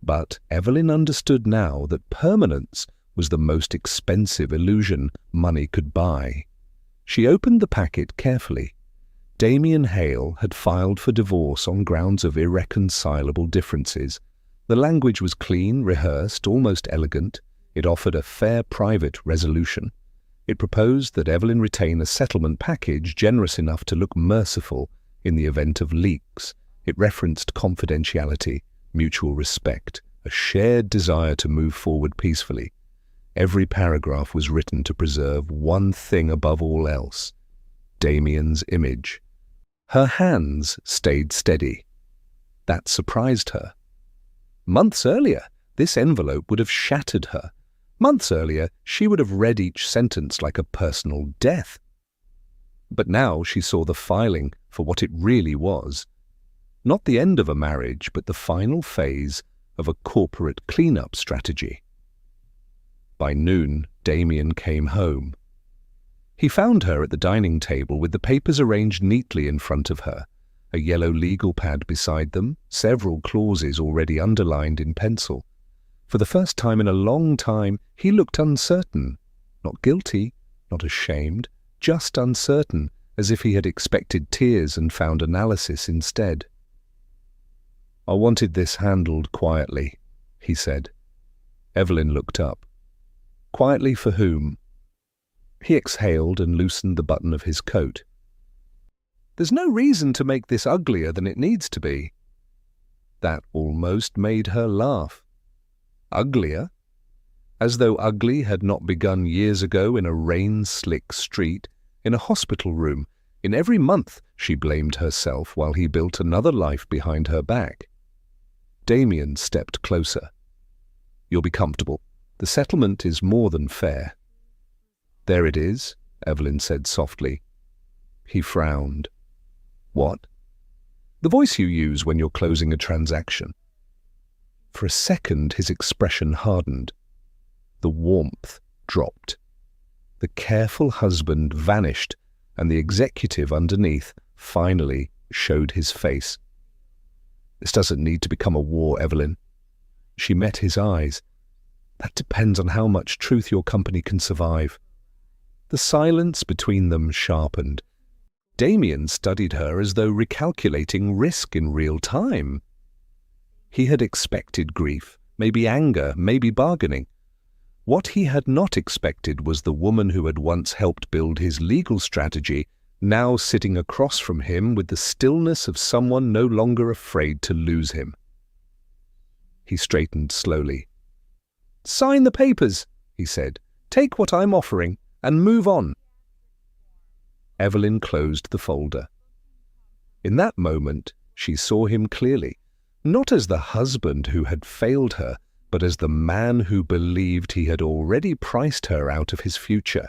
But Evelyn understood now that permanence was the most expensive illusion money could buy. She opened the packet carefully. Damien Hale had filed for divorce on grounds of irreconcilable differences. The language was clean, rehearsed, almost elegant. It offered a fair private resolution. It proposed that Evelyn retain a settlement package generous enough to look merciful in the event of leaks. It referenced confidentiality, mutual respect, a shared desire to move forward peacefully. Every paragraph was written to preserve one thing above all else: Damien's image. Her hands stayed steady. That surprised her. Months earlier, this envelope would have shattered her. Months earlier, she would have read each sentence like a personal death. But now she saw the filing for what it really was. Not the end of a marriage, but the final phase of a corporate cleanup strategy. By noon, Damien came home. He found her at the dining table with the papers arranged neatly in front of her, a yellow legal pad beside them, several clauses already underlined in pencil. For the first time in a long time, he looked uncertain. Not guilty, not ashamed, just uncertain, as if he had expected tears and found analysis instead. "I wanted this handled quietly," he said. Evelyn looked up. "Quietly for whom?" He exhaled and loosened the button of his coat. "There's no reason to make this uglier than it needs to be." That almost made her laugh. Uglier? As though ugly had not begun years ago in a rain-slick street, in a hospital room. In every month she blamed herself while he built another life behind her back. Damien stepped closer. "You'll be comfortable. The settlement is more than fair." "There it is," Evelyn said softly. He frowned. "What?" "The voice you use when you're closing a transaction." For a second his expression hardened. The warmth dropped. The careful husband vanished, and the executive underneath finally showed his face. "This doesn't need to become a war, Evelyn." She met his eyes. "That depends on how much truth your company can survive." The silence between them sharpened. Damien studied her as though recalculating risk in real time. He had expected grief, maybe anger, maybe bargaining. What he had not expected was the woman who had once helped build his legal strategy, now sitting across from him with the stillness of someone no longer afraid to lose him. He straightened slowly. "Sign the papers," he said. "Take what I'm offering and move on." Evelyn closed the folder. In that moment, she saw him clearly, not as the husband who had failed her, but as the man who believed he had already priced her out of his future.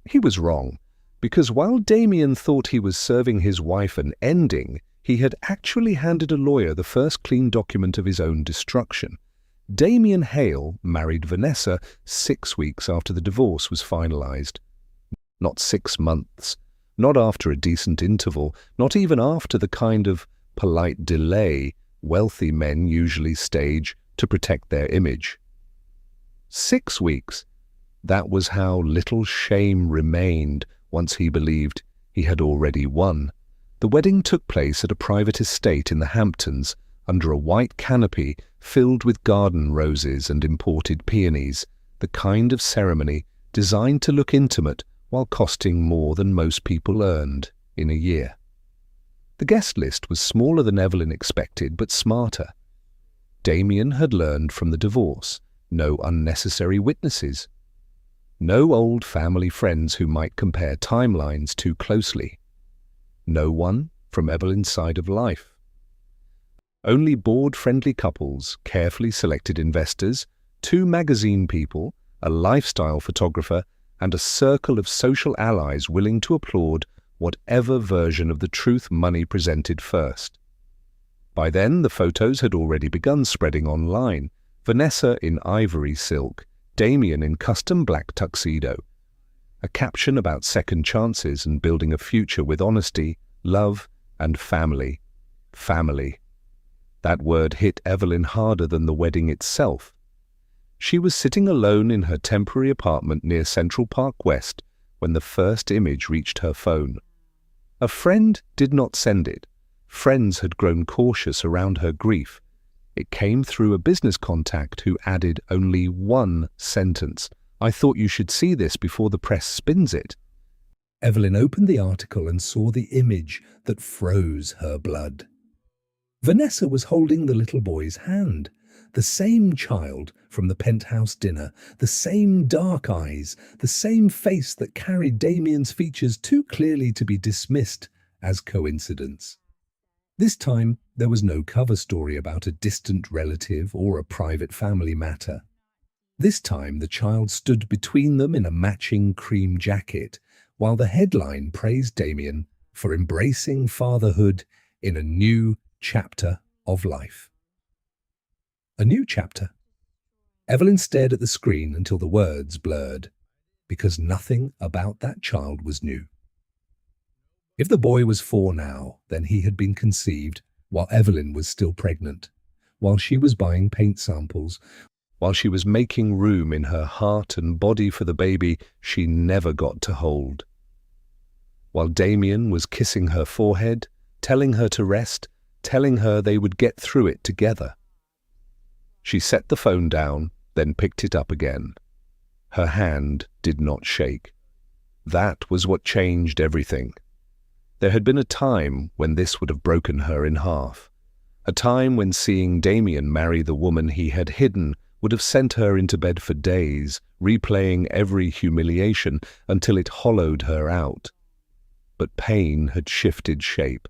He was wrong, because while Damien thought he was serving his wife an ending, he had actually handed a lawyer the first clean document of his own destruction. Damien Hale married Vanessa 6 weeks after the divorce was finalized. Not 6 months, not after a decent interval, not even after the kind of polite delay wealthy men usually stage to protect their image. 6 weeks. That was how little shame remained once he believed he had already won. The wedding took place at a private estate in the Hamptons, under a white canopy filled with garden roses and imported peonies, the kind of ceremony designed to look intimate while costing more than most people earned in a year. The guest list was smaller than Evelyn expected, but smarter. Damien had learned from the divorce: no unnecessary witnesses. No old family friends who might compare timelines too closely. No one from Evelyn's side of life. Only board-friendly couples, carefully selected investors, 2 magazine people, a lifestyle photographer, and a circle of social allies willing to applaud whatever version of the truth money presented first. By then, the photos had already begun spreading online. Vanessa in ivory silk, Damien in custom black tuxedo. A caption about second chances and building a future with honesty, love, and family. Family. That word hit Evelyn harder than the wedding itself. She was sitting alone in her temporary apartment near Central Park West when the first image reached her phone. A friend did not send it. Friends had grown cautious around her grief. It came through a business contact who added only one sentence. "I thought you should see this before the press spins it." Evelyn opened the article and saw the image that froze her blood. Vanessa was holding the little boy's hand. The same child from the penthouse dinner, the same dark eyes, the same face that carried Damien's features too clearly to be dismissed as coincidence. This time, there was no cover story about a distant relative or a private family matter. This time, the child stood between them in a matching cream jacket, while the headline praised Damien for embracing fatherhood in a new chapter of life. A new chapter. Evelyn stared at the screen until the words blurred, because nothing about that child was new. If the boy was 4 now, then he had been conceived while Evelyn was still pregnant, while she was buying paint samples, while she was making room in her heart and body for the baby she never got to hold. While Damien was kissing her forehead, telling her to rest, telling her they would get through it together. She set the phone down, then picked it up again. Her hand did not shake. That was what changed everything. There had been a time when this would have broken her in half. A time when seeing Damien marry the woman he had hidden would have sent her into bed for days, replaying every humiliation until it hollowed her out. But pain had shifted shape.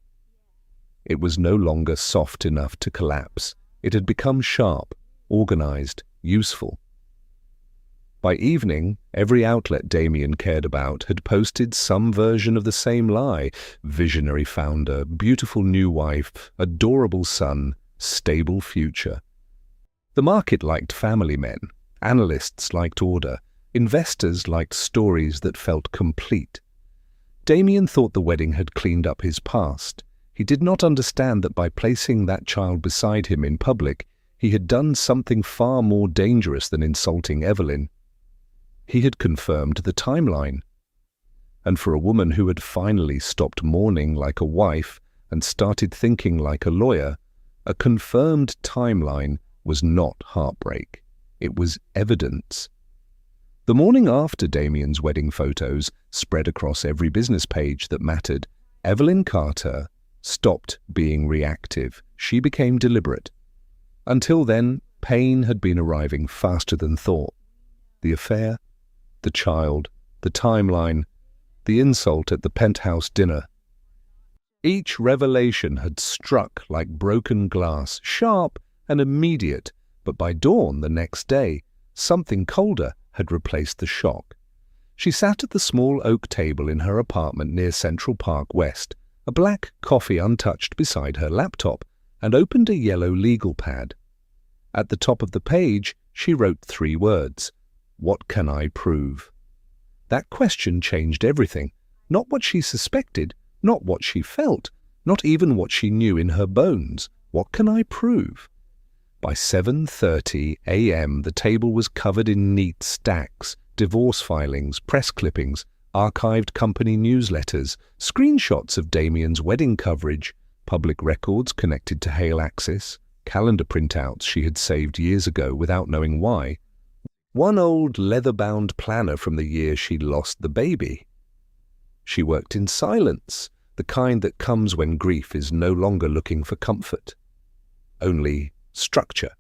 It was no longer soft enough to collapse. It had become sharp, organized, useful. By evening, every outlet Damien cared about had posted some version of the same lie: visionary founder, beautiful new wife, adorable son, stable future. The market liked family men, analysts liked order, investors liked stories that felt complete. Damien thought the wedding had cleaned up his past. He did not understand that by placing that child beside him in public, he had done something far more dangerous than insulting Evelyn. He had confirmed the timeline. And for a woman who had finally stopped mourning like a wife and started thinking like a lawyer, a confirmed timeline was not heartbreak. It was evidence. The morning after Damien's wedding photos spread across every business page that mattered, Evelyn Carter stopped being reactive. She became deliberate. Until then, pain had been arriving faster than thought. The affair, the child, the timeline, the insult at the penthouse dinner. Each revelation had struck like broken glass, sharp and immediate, but by dawn the next day, something colder had replaced the shock. She sat at the small oak table in her apartment near Central Park West, a black coffee untouched beside her laptop, and opened a yellow legal pad. At the top of the page, she wrote 3 words: "What can I prove?" That question changed everything. Not what she suspected, not what she felt, not even what she knew in her bones. What can I prove? By 7:30 a.m., the table was covered in neat stacks: divorce filings, press clippings, archived company newsletters, screenshots of Damien's wedding coverage, public records connected to Hale Axis, calendar printouts she had saved years ago without knowing why, one old leather-bound planner from the year she lost the baby. She worked in silence, the kind that comes when grief is no longer looking for comfort, only structure.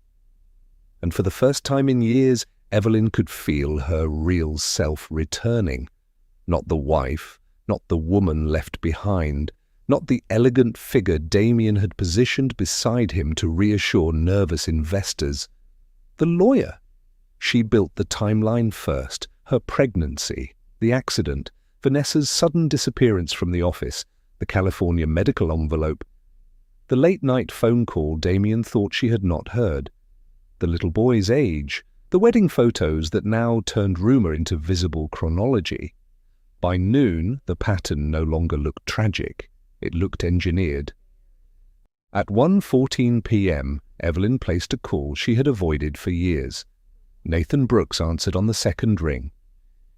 And for the first time in years, Evelyn could feel her real self returning. Not the wife, not the woman left behind, not the elegant figure Damien had positioned beside him to reassure nervous investors. The lawyer. She built the timeline first: her pregnancy, the accident, Vanessa's sudden disappearance from the office, the California medical envelope, the late-night phone call Damien thought she had not heard, the little boy's age, the wedding photos that now turned rumor into visible chronology. By noon, the pattern no longer looked tragic. It looked engineered. At 1:14 p.m., Evelyn placed a call she had avoided for years. Nathan Brooks answered on the second ring.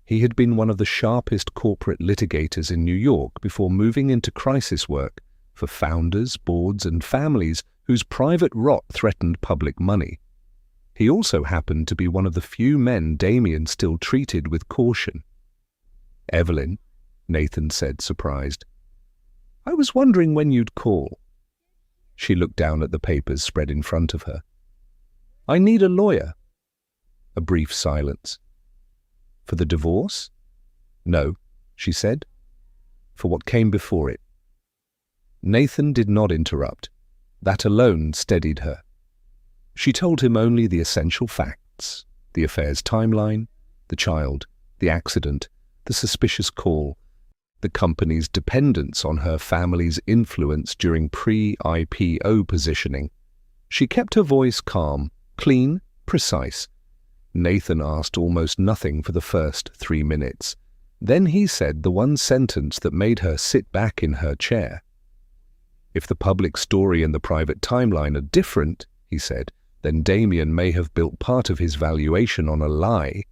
He had been one of the sharpest corporate litigators in New York before moving into crisis work for founders, boards, and families whose private rot threatened public money. He also happened to be one of the few men Damien still treated with caution. "Evelyn," Nathan said, surprised. "I was wondering when you'd call." She looked down at the papers spread in front of her. "I need a lawyer." A brief silence. "For the divorce?" "No," she said. "For what came before it." Nathan did not interrupt. That alone steadied her. She told him only the essential facts: the affair's timeline, the child, the accident, the suspicious call, the company's dependence on her family's influence during pre-IPO positioning. She kept her voice calm, clean, precise. Nathan asked almost nothing for the first 3 minutes. Then he said the one sentence that made her sit back in her chair. "If the public story and the private timeline are different," he said, "then Damien may have built part of his valuation on a lie."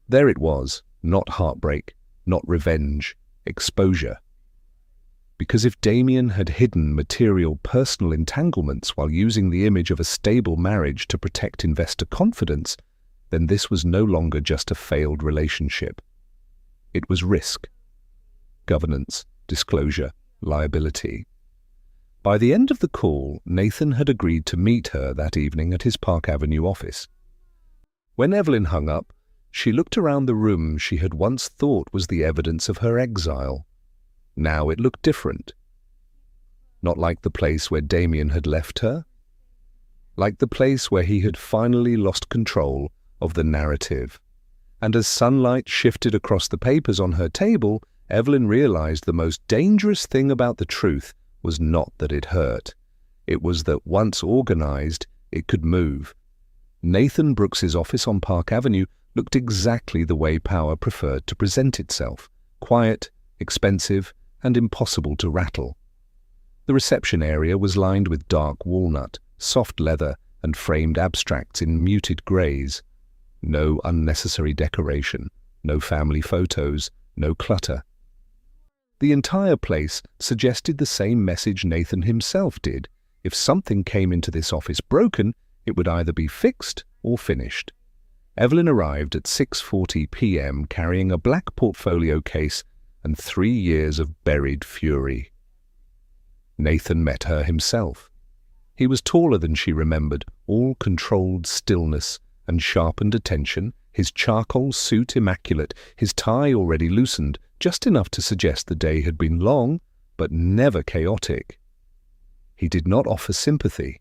There it was, not heartbreak, not revenge, exposure. Because if Damien had hidden material personal entanglements while using the image of a stable marriage to protect investor confidence, then this was no longer just a failed relationship. It was risk, governance, disclosure, liability. By the end of the call, Nathan had agreed to meet her that evening at his Park Avenue office. When Evelyn hung up, she looked around the room she had once thought was the evidence of her exile. Now it looked different. Not like the place where Damien had left her. Like the place where he had finally lost control of the narrative. And as sunlight shifted across the papers on her table, Evelyn realized the most dangerous thing about the truth was not that it hurt. It was that once organized, it could move. Nathan Brooks's office on Park Avenue looked exactly the way power preferred to present itself: quiet, expensive, and impossible to rattle. The reception area was lined with dark walnut, soft leather, and framed abstracts in muted grays. No unnecessary decoration, no family photos, no clutter. The entire place suggested the same message Nathan himself did. If something came into this office broken, it would either be fixed or finished. Evelyn arrived at 6:40 p.m. carrying a black portfolio case and 3 years of buried fury. Nathan met her himself. He was taller than she remembered, all controlled stillness and sharpened attention, his charcoal suit immaculate, his tie already loosened, just enough to suggest the day had been long, but never chaotic. He did not offer sympathy.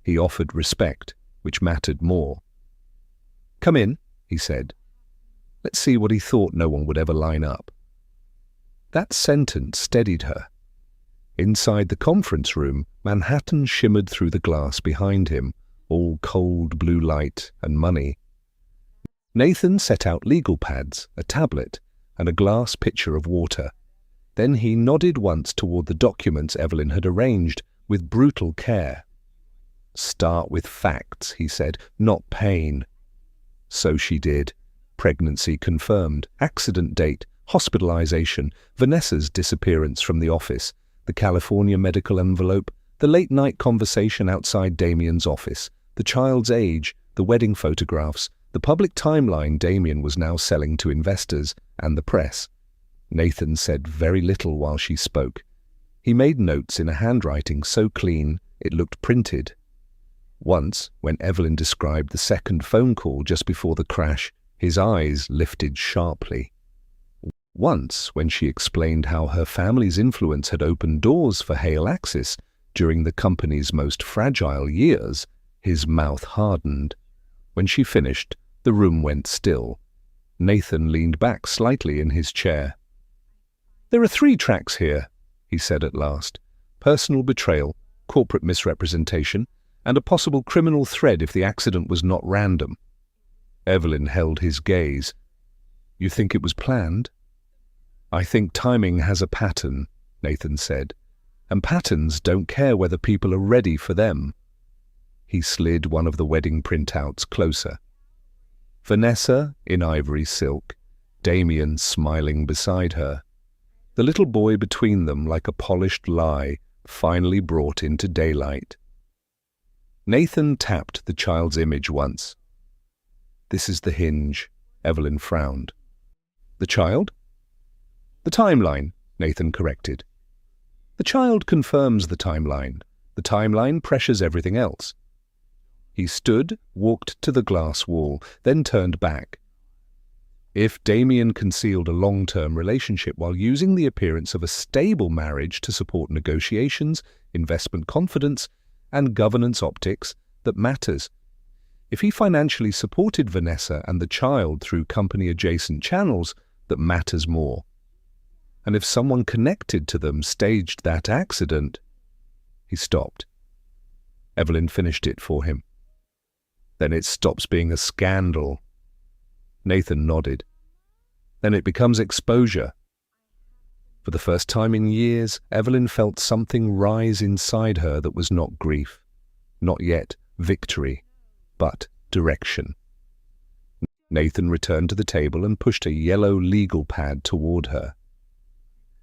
He offered respect, which mattered more. "Come in," he said. Let's see what he thought no one would ever line up. That sentence steadied her. Inside the conference room, Manhattan shimmered through the glass behind him, all cold blue light and money. Nathan set out legal pads, a tablet, and a glass pitcher of water. Then he nodded once toward the documents Evelyn had arranged with brutal care. "Start with facts," he said, "not pain." So she did. Pregnancy confirmed, accident date, hospitalization, Vanessa's disappearance from the office, the California medical envelope, the late-night conversation outside Damien's office, the child's age, the wedding photographs, the public timeline Damien was now selling to investors and the press. Nathan said very little while she spoke. He made notes in a handwriting so clean it looked printed. Once, when Evelyn described the second phone call just before the crash, his eyes lifted sharply. Once, when she explained how her family's influence had opened doors for Hale Axis during the company's most fragile years, his mouth hardened. When she finished, the room went still. Nathan leaned back slightly in his chair. "There are 3 tracks here," he said at last. "Personal betrayal, corporate misrepresentation, and a possible criminal thread if the accident was not random." Evelyn held his gaze. "You think it was planned?" "I think timing has a pattern," Nathan said, "and patterns don't care whether people are ready for them." He slid one of the wedding printouts closer. Vanessa in ivory silk, Damien smiling beside her. The little boy between them like a polished lie, finally brought into daylight. Nathan tapped the child's image once. "This is the hinge," Evelyn frowned. "The child?" "The timeline," Nathan corrected. "The child confirms the timeline. The timeline pressures everything else." He stood, walked to the glass wall, then turned back. If Damien concealed a long-term relationship while using the appearance of a stable marriage to support negotiations, investment confidence, and governance optics, that matters. If he financially supported Vanessa and the child through company-adjacent channels, that matters more. And if someone connected to them staged that accident... He stopped. Evelyn finished it for him. "Then it stops being a scandal." Nathan nodded. "Then it becomes exposure." For the first time in years, Evelyn felt something rise inside her that was not grief, not yet victory, but direction. Nathan returned to the table and pushed a yellow legal pad toward her.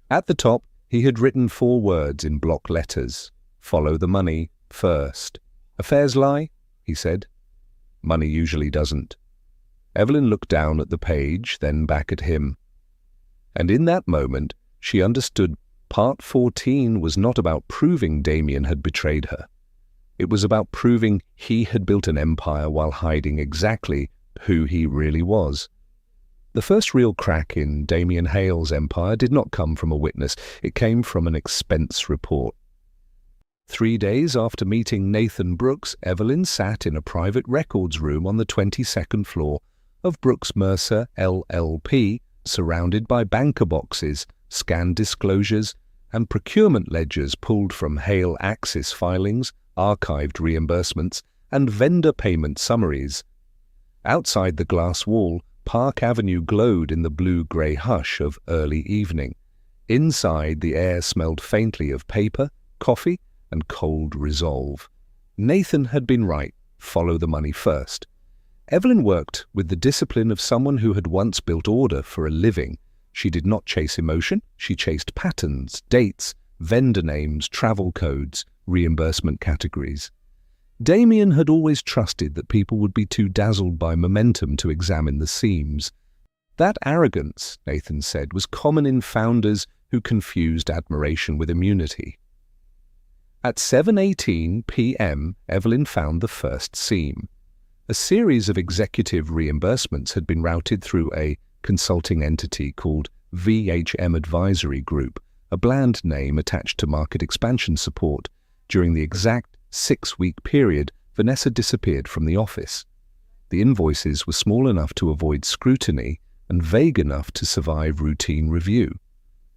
At the top, he had written 4 words in block letters. "Follow the money first." "Affairs lie?" he said. "Money usually doesn't." Evelyn looked down at the page, then back at him. And in that moment, she understood Part 14 was not about proving Damien had betrayed her. It was about proving he had built an empire while hiding exactly who he really was. The first real crack in Damien Hale's empire did not come from a witness. It came from an expense report. 3 days after meeting Nathan Brooks, Evelyn sat in a private records room on the 22nd floor of Brooks Mercer LLP, surrounded by banker boxes, scanned disclosures, and procurement ledgers pulled from Hale Axis filings, archived reimbursements, and vendor payment summaries. Outside the glass wall, Park Avenue glowed in the blue-grey hush of early evening. Inside, the air smelled faintly of paper, coffee, and cold resolve. Nathan had been right. Follow the money first. Evelyn worked with the discipline of someone who had once built order for a living. She did not chase emotion. She chased patterns, dates, vendor names, travel codes, reimbursement categories. Damien had always trusted that people would be too dazzled by momentum to examine the seams. That arrogance, Nathan said, was common in founders who confused admiration with immunity. At 7:18 p.m., Evelyn found the first seam. A series of executive reimbursements had been routed through a consulting entity called VHM Advisory Group, a bland name attached to market expansion support. During the exact 6-week period, Vanessa disappeared from the office. The invoices were small enough to avoid scrutiny and vague enough to survive routine review.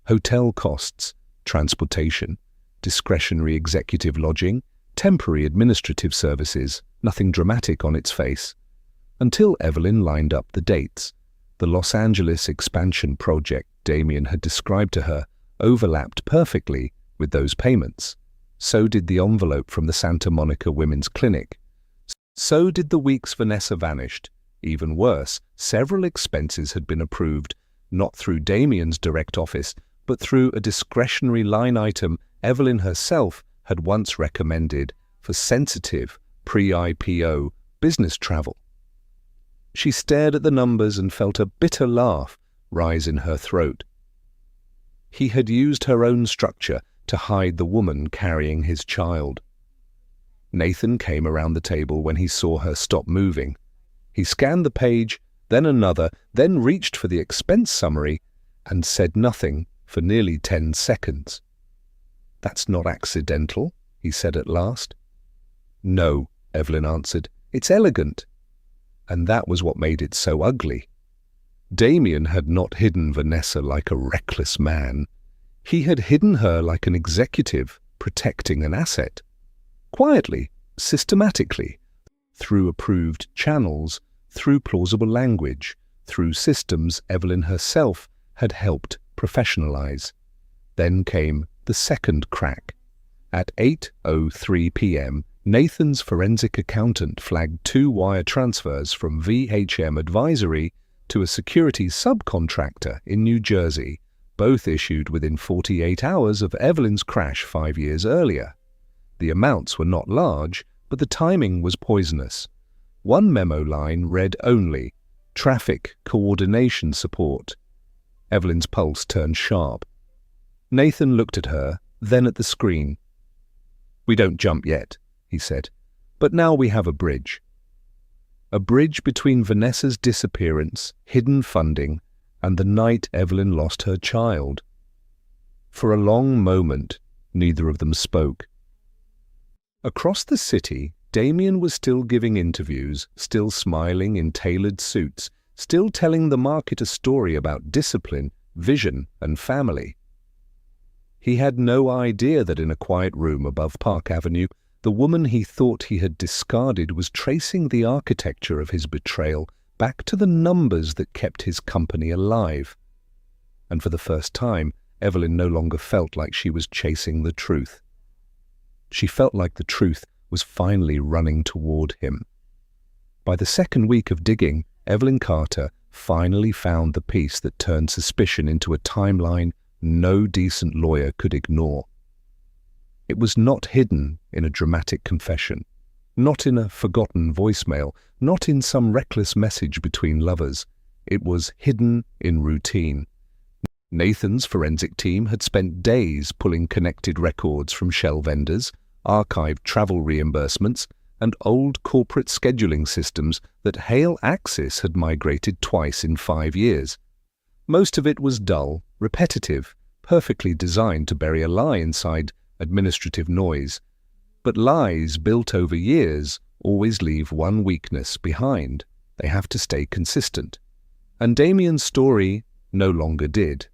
Hotel costs, transportation, discretionary executive lodging, temporary administrative services, nothing dramatic on its face. Until Evelyn lined up the dates. The Los Angeles expansion project Damien had described to her overlapped perfectly with those payments. So did the envelope from the Santa Monica Women's Clinic. So did the weeks Vanessa vanished. Even worse, several expenses had been approved, not through Damien's direct office, but through a discretionary line item Evelyn herself had once recommended for sensitive, pre-IPO business travel. She stared at the numbers and felt a bitter laugh rise in her throat. He had used her own structure to hide the woman carrying his child. Nathan came around the table when he saw her stop moving. He scanned the page, then another, then reached for the expense summary and said nothing for nearly 10 seconds. "That's not accidental," he said at last. "No," Evelyn answered. "It's elegant." And that was what made it so ugly. Damien had not hidden Vanessa like a reckless man. He had hidden her like an executive protecting an asset. Quietly, systematically, through approved channels, through plausible language, through systems Evelyn herself had helped professionalize. Then came the second crack. At 8:03 p.m., Nathan's forensic accountant flagged 2 wire transfers from VHM Advisory to a securities subcontractor in New Jersey, both issued within 48 hours of Evelyn's crash 5 years earlier. The amounts were not large, but the timing was poisonous. One memo line read only, "Traffic Coordination Support." Evelyn's pulse turned sharp. Nathan looked at her, then at the screen. "We don't jump yet," he said, "but now we have a bridge. A bridge between Vanessa's disappearance, hidden funding, and the night Evelyn lost her child." For a long moment, neither of them spoke. Across the city, Damien was still giving interviews, still smiling in tailored suits, still telling the market a story about discipline, vision, and family. He had no idea that in a quiet room above Park Avenue, the woman he thought he had discarded was tracing the architecture of his betrayal back to the numbers that kept his company alive. And for the first time, Evelyn no longer felt like she was chasing the truth. She felt like the truth was finally running toward him. By the second week of digging, Evelyn Carter finally found the piece that turned suspicion into a timeline no decent lawyer could ignore. It was not hidden in a dramatic confession, not in a forgotten voicemail, not in some reckless message between lovers. It was hidden in routine. Nathan's forensic team had spent days pulling connected records from shell vendors, archived travel reimbursements, and old corporate scheduling systems that Hale Axis had migrated twice in 5 years. Most of it was dull, repetitive, perfectly designed to bury a lie inside administrative noise. But lies built over years always leave one weakness behind. They have to stay consistent. And Damien's story no longer did.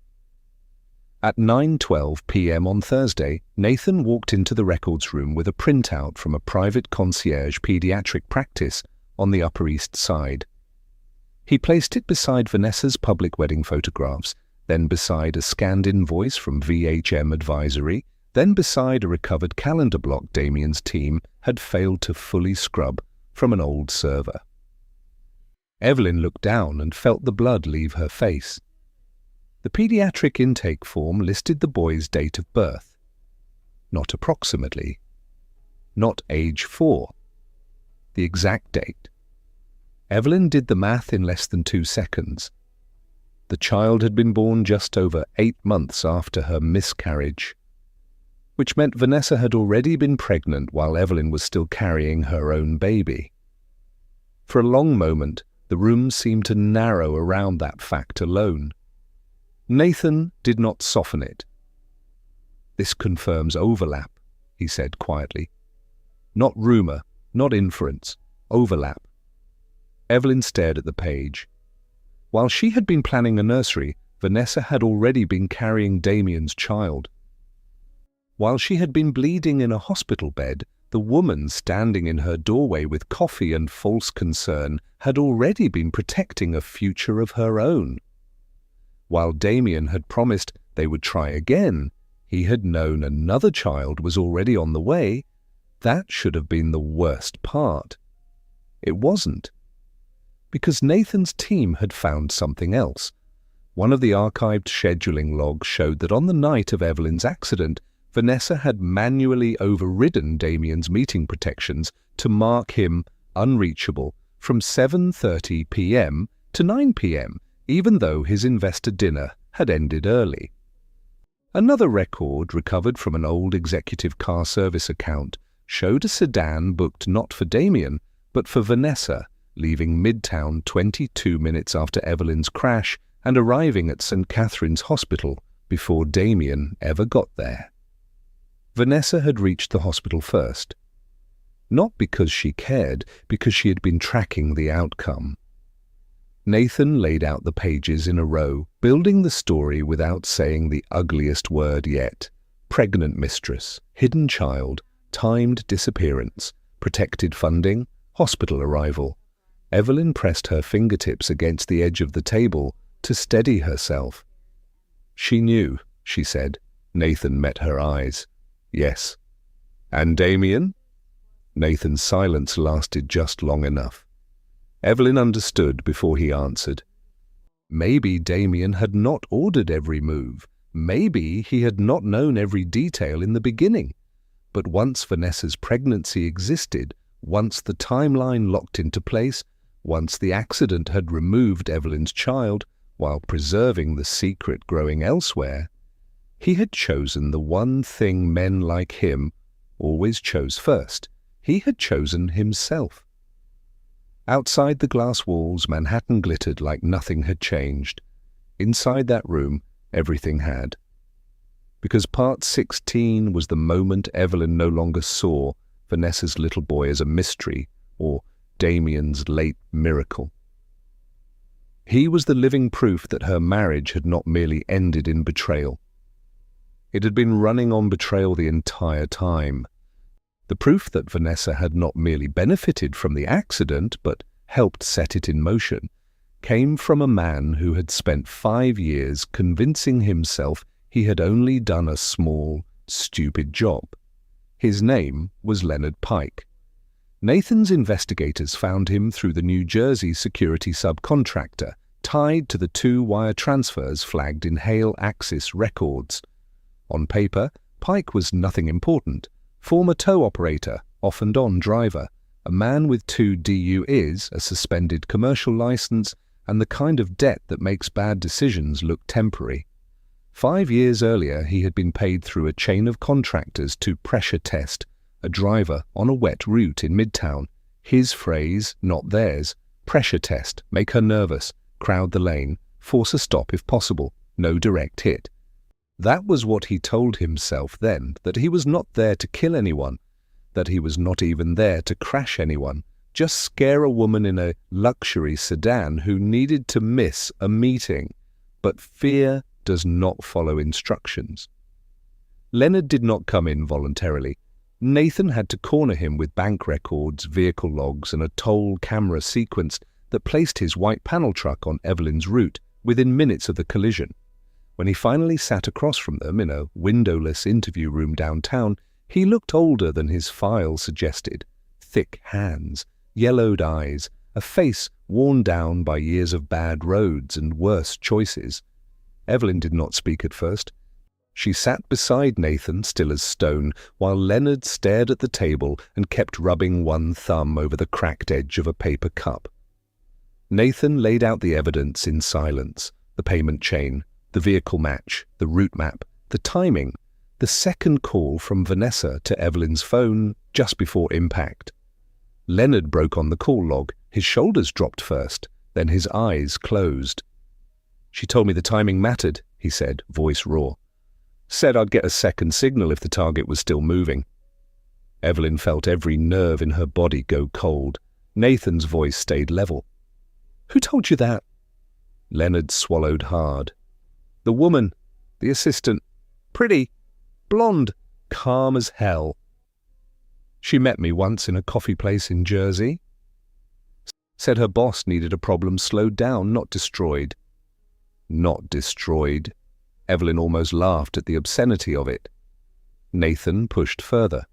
At 9:12 p.m. on Thursday, Nathan walked into the records room with a printout from a private concierge pediatric practice on the Upper East Side. He placed it beside Vanessa's public wedding photographs, then beside a scanned invoice from VHM Advisory, then beside a recovered calendar block Damien's team had failed to fully scrub from an old server. Evelyn looked down and felt the blood leave her face. The pediatric intake form listed the boy's date of birth. Not approximately. Not age 4. The exact date. Evelyn did the math in less than 2 seconds. The child had been born just over 8 months after her miscarriage, which meant Vanessa had already been pregnant while Evelyn was still carrying her own baby. For a long moment, the room seemed to narrow around that fact alone. Nathan did not soften it. "This confirms overlap," he said quietly. "Not rumor, not inference, overlap." Evelyn stared at the page. While she had been planning a nursery, Vanessa had already been carrying Damien's child. While she had been bleeding in a hospital bed, the woman standing in her doorway with coffee and false concern had already been protecting a future of her own. While Damien had promised they would try again, he had known another child was already on the way. That should have been the worst part. It wasn't. Because Nathan's team had found something else. One of the archived scheduling logs showed that on the night of Evelyn's accident, Vanessa had manually overridden Damien's meeting protections to mark him unreachable from 7:30 p.m. to 9 p.m., even though his investor dinner had ended early. Another record recovered from an old executive car service account showed a sedan booked not for Damien, but for Vanessa, leaving Midtown 22 minutes after Evelyn's crash and arriving at St. Catherine's Hospital before Damien ever got there. Vanessa had reached the hospital first. Not because she cared, because she had been tracking the outcome. Nathan laid out the pages in a row, building the story without saying the ugliest word yet. Pregnant mistress, hidden child, timed disappearance, protected funding, hospital arrival. Evelyn pressed her fingertips against the edge of the table to steady herself. "She knew," she said. Nathan met her eyes. "Yes, And Damien? Nathan's silence lasted just long enough. Evelyn understood before he answered. Maybe Damien had not ordered every move. Maybe he had not known every detail in the beginning. But once Vanessa's pregnancy existed, once the timeline locked into place, once the accident had removed Evelyn's child while preserving the secret growing elsewhere, he had chosen the one thing men like him always chose first. He had chosen himself. Outside the glass walls, Manhattan glittered like nothing had changed. Inside that room, everything had. Because part 16 was the moment Evelyn no longer saw Vanessa's little boy as a mystery or Damien's late miracle. He was the living proof that her marriage had not merely ended in betrayal. It had been running on betrayal the entire time. The proof that Vanessa had not merely benefited from the accident, but helped set it in motion, came from a man who had spent 5 years convincing himself he had only done a small, stupid job. His name was Leonard Pike. Nathan's investigators found him through the New Jersey security subcontractor, tied to the 2 wire transfers flagged in Hale Axis records. On paper, Pike was nothing important. Former tow operator, off-and-on driver, a man with 2 DUIs, a suspended commercial license, and the kind of debt that makes bad decisions look temporary. 5 years earlier, he had been paid through a chain of contractors to pressure test a driver on a wet route in Midtown. His phrase, not theirs: pressure test, make her nervous, crowd the lane, force a stop if possible, no direct hit. That was what he told himself then, that he was not there to kill anyone, that he was not even there to crash anyone, just scare a woman in a luxury sedan who needed to miss a meeting. But fear does not follow instructions. Leonard did not come in voluntarily. Nathan had to corner him with bank records, vehicle logs, and a toll camera sequence that placed his white panel truck on Evelyn's route within minutes of the collision. When he finally sat across from them in a windowless interview room downtown, he looked older than his file suggested. Thick hands, yellowed eyes, a face worn down by years of bad roads and worse choices. Evelyn did not speak at first. She sat beside Nathan, still as stone, while Leonard stared at the table and kept rubbing one thumb over the cracked edge of a paper cup. Nathan laid out the evidence in silence: the payment chain, the vehicle match, the route map, the timing, the second call from Vanessa to Evelyn's phone just before impact. Leonard broke on the call log. His shoulders dropped first, then his eyes closed. "She told me the timing mattered," he said, voice raw. "Said I'd get a second signal if the target was still moving." Evelyn felt every nerve in her body go cold. Nathan's voice stayed level. "Who told you that?" Leonard swallowed hard. "The woman, the assistant. Pretty, blonde, calm as hell. She met me once in a coffee place in Jersey. Said her boss needed a problem slowed down, not destroyed." Not destroyed. Evelyn almost laughed at the obscenity of it. Nathan pushed further.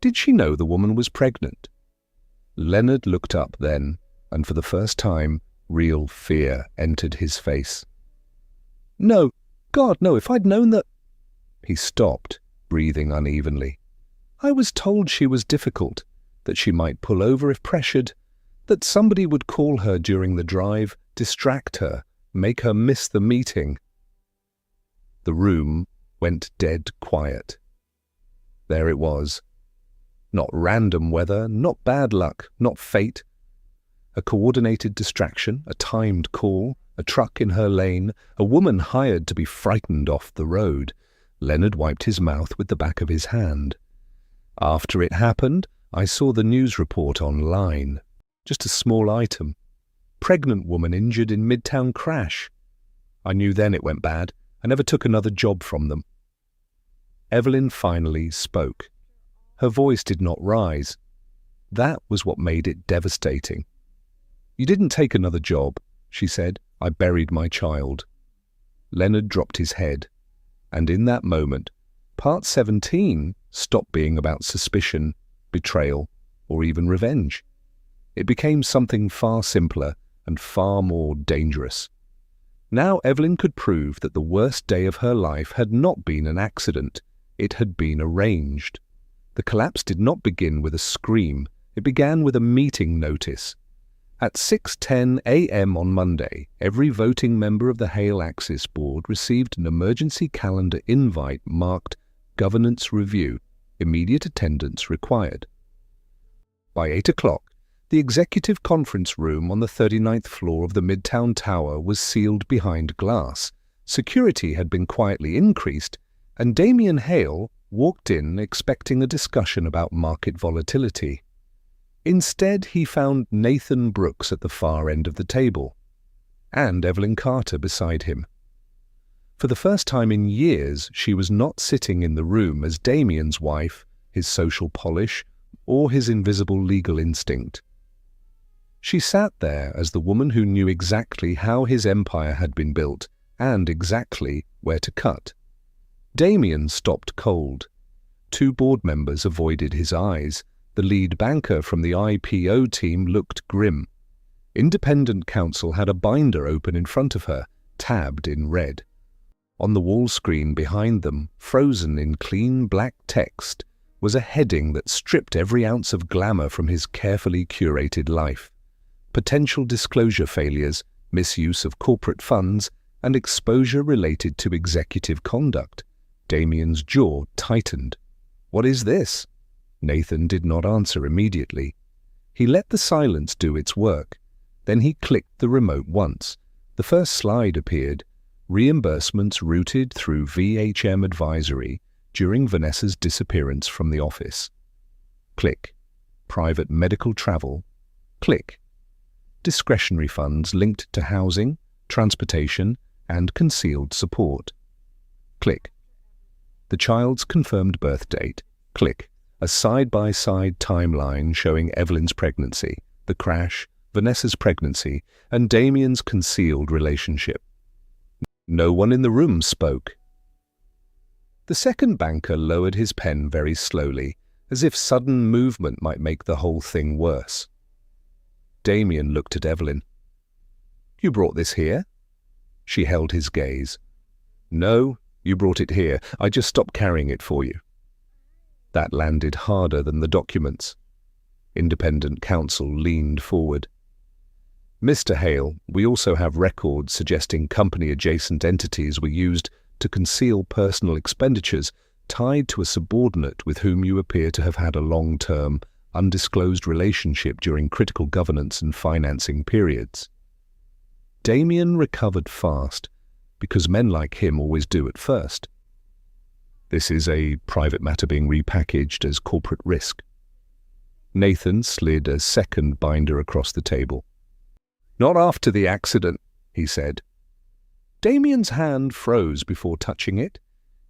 "Did she know the woman was pregnant?" Leonard looked up then, and for the first time, real fear entered his face. "No, God, no, if I'd known that—" He stopped, breathing unevenly. "I was told she was difficult, that she might pull over if pressured, that somebody would call her during the drive, distract her, make her miss the meeting." The room went dead quiet. There it was. Not random weather, not bad luck, not fate. A coordinated distraction, a timed call, a truck in her lane, a woman hired to be frightened off the road. Leonard wiped his mouth with the back of his hand. "After it happened, I saw the news report online. Just a small item. Pregnant woman injured in Midtown crash. I knew then it went bad. I never took another job from them." Evelyn finally spoke. Her voice did not rise. That was what made it devastating. "You didn't take another job," she said. "I buried my child." Leonard dropped his head, and in that moment, part 17 stopped being about suspicion, betrayal, or even revenge. It became something far simpler and far more dangerous. Now Evelyn could prove that the worst day of her life had not been an accident. It had been arranged. The collapse did not begin with a scream. It began with a meeting notice. At 6:10 a.m. on Monday, every voting member of the Hale Axis board received an emergency calendar invite marked Governance Review, immediate attendance required. By 8 o'clock, the executive conference room on the 39th floor of the Midtown Tower was sealed behind glass. Security had been quietly increased, and Damien Hale walked in expecting a discussion about market volatility. Instead, he found Nathan Brooks at the far end of the table, and Evelyn Carter beside him. For the first time in years, she was not sitting in the room as Damien's wife, his social polish, or his invisible legal instinct. She sat there as the woman who knew exactly how his empire had been built and exactly where to cut. Damien stopped cold. 2 board members avoided his eyes. The lead banker from the IPO team looked grim. Independent counsel had a binder open in front of her, tabbed in red. On the wall screen behind them, frozen in clean black text, was a heading that stripped every ounce of glamour from his carefully curated life. Potential disclosure failures, misuse of corporate funds, and exposure related to executive conduct. Damien's jaw tightened. "What is this?" Nathan did not answer immediately. He let the silence do its work. Then he clicked the remote once. The first slide appeared. Reimbursements routed through VHM advisory during Vanessa's disappearance from the office. Click. Private medical travel. Click. Discretionary funds linked to housing, transportation, and concealed support. Click. The child's confirmed birth date. Click. A side-by-side timeline showing Evelyn's pregnancy, the crash, Vanessa's pregnancy, and Damien's concealed relationship. No one in the room spoke. The second banker lowered his pen very slowly, as if sudden movement might make the whole thing worse. Damien looked at Evelyn. "You brought this here?" She held his gaze. "No, you brought it here. I just stopped carrying it for you." That landed harder than the documents. Independent counsel leaned forward. "Mr. Hale, we also have records suggesting company-adjacent entities were used to conceal personal expenditures tied to a subordinate with whom you appear to have had a long-term, undisclosed relationship during critical governance and financing periods." Damien recovered fast, because men like him always do at first. "This is a private matter being repackaged as corporate risk." Nathan slid a second binder across the table. "Not after the accident," he said. Damien's hand froze before touching it.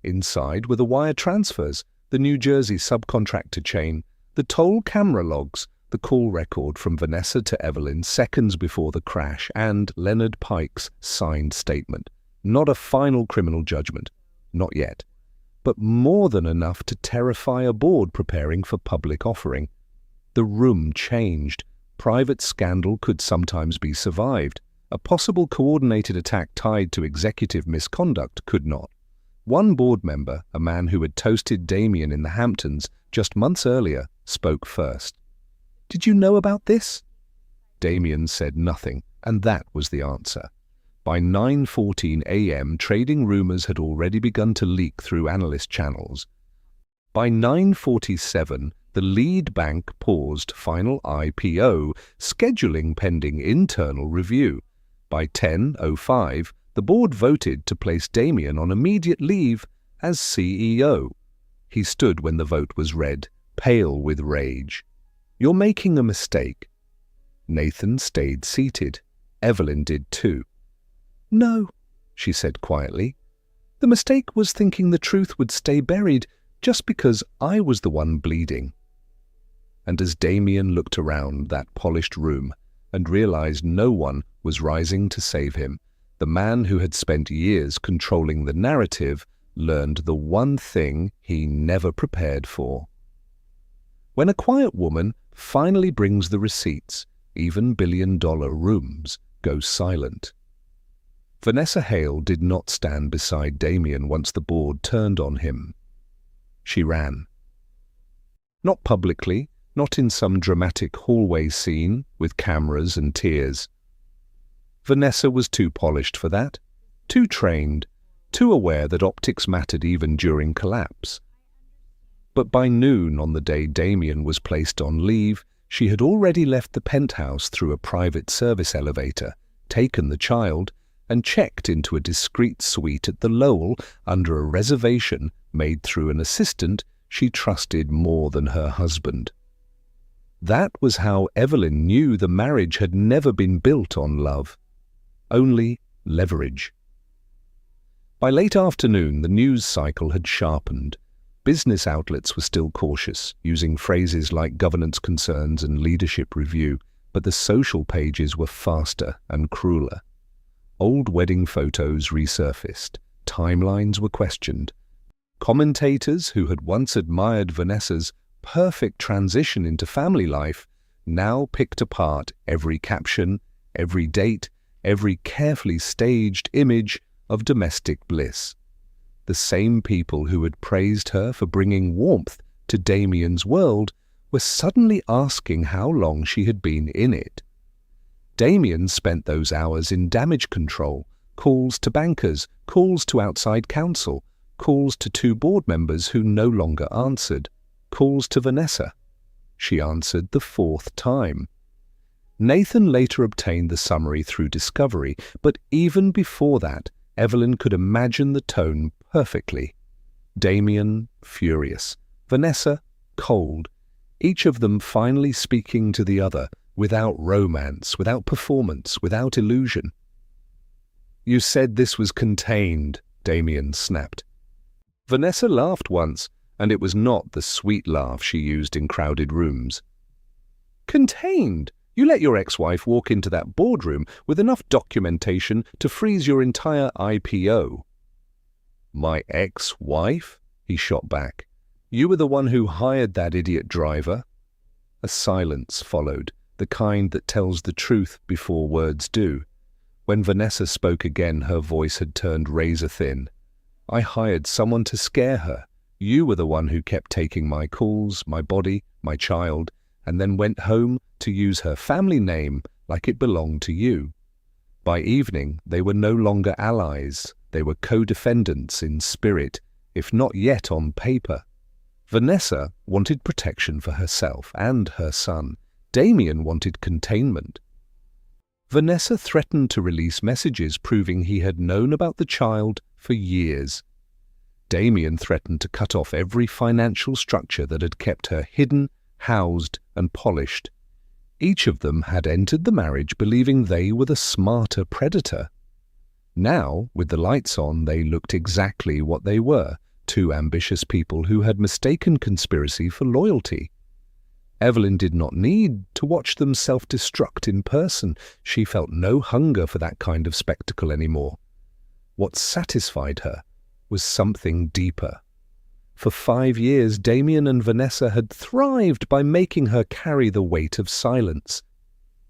Inside were the wire transfers, the New Jersey subcontractor chain, the toll camera logs, the call record from Vanessa to Evelyn seconds before the crash, and Leonard Pike's signed statement. Not a final criminal judgment. Not yet. But more than enough to terrify a board preparing for public offering. The room changed. Private scandal could sometimes be survived. A possible coordinated attack tied to executive misconduct could not. One board member, a man who had toasted Damien in the Hamptons just months earlier, spoke first. "Did you know about this?" Damien said nothing, and that was the answer. By 9:14 a.m., trading rumors had already begun to leak through analyst channels. By 9:47, the lead bank paused final IPO, scheduling pending internal review. By 10:05, the board voted to place Damien on immediate leave as CEO. He stood when the vote was read, pale with rage. "You're making a mistake." Nathan stayed seated. Evelyn did too. "No," she said quietly. "The mistake was thinking the truth would stay buried just because I was the one bleeding." And as Damien looked around that polished room and realized no one was rising to save him, the man who had spent years controlling the narrative learned the one thing he never prepared for. When a quiet woman finally brings the receipts, even billion-dollar rooms go silent. Vanessa Hale did not stand beside Damien once the board turned on him. She ran. Not publicly, not in some dramatic hallway scene with cameras and tears. Vanessa was too polished for that, too trained, too aware that optics mattered even during collapse. But by noon on the day Damien was placed on leave, she had already left the penthouse through a private service elevator, taken the child, and checked into a discreet suite at the Lowell under a reservation made through an assistant she trusted more than her husband. That was how Evelyn knew the marriage had never been built on love, only leverage. By late afternoon, the news cycle had sharpened. Business outlets were still cautious, using phrases like governance concerns and leadership review, but the social pages were faster and crueler. Old wedding photos resurfaced, timelines were questioned. Commentators who had once admired Vanessa's perfect transition into family life now picked apart every caption, every date, every carefully staged image of domestic bliss. The same people who had praised her for bringing warmth to Damien's world were suddenly asking how long she had been in it. Damien spent those hours in damage control, calls to bankers, calls to outside counsel, calls to 2 board members who no longer answered, calls to Vanessa. She answered the 4th time. Nathan later obtained the summary through discovery, but even before that, Evelyn could imagine the tone perfectly. Damien, furious. Vanessa, cold. Each of them finally speaking to the other, without romance, without performance, without illusion. "You said this was contained," Damien snapped. Vanessa laughed once, and it was not the sweet laugh she used in crowded rooms. "Contained? You let your ex-wife walk into that boardroom with enough documentation to freeze your entire IPO. "My ex-wife?" he shot back. "You were the one who hired that idiot driver." A silence followed, the kind that tells the truth before words do. When Vanessa spoke again, her voice had turned razor-thin. "I hired someone to scare her. You were the one who kept taking my calls, my body, my child, and then went home to use her family name like it belonged to you. By evening, they were no longer allies. They were co-defendants in spirit, if not yet on paper." Vanessa wanted protection for herself and her son. Damien wanted containment. Vanessa threatened to release messages proving he had known about the child for years. Damien threatened to cut off every financial structure that had kept her hidden, housed, and polished. Each of them had entered the marriage believing they were the smarter predator. Now, with the lights on, they looked exactly what they were, 2 ambitious people who had mistaken conspiracy for loyalty. Evelyn did not need to watch them self-destruct in person. She felt no hunger for that kind of spectacle anymore. What satisfied her was something deeper. For 5 years, Damien and Vanessa had thrived by making her carry the weight of silence.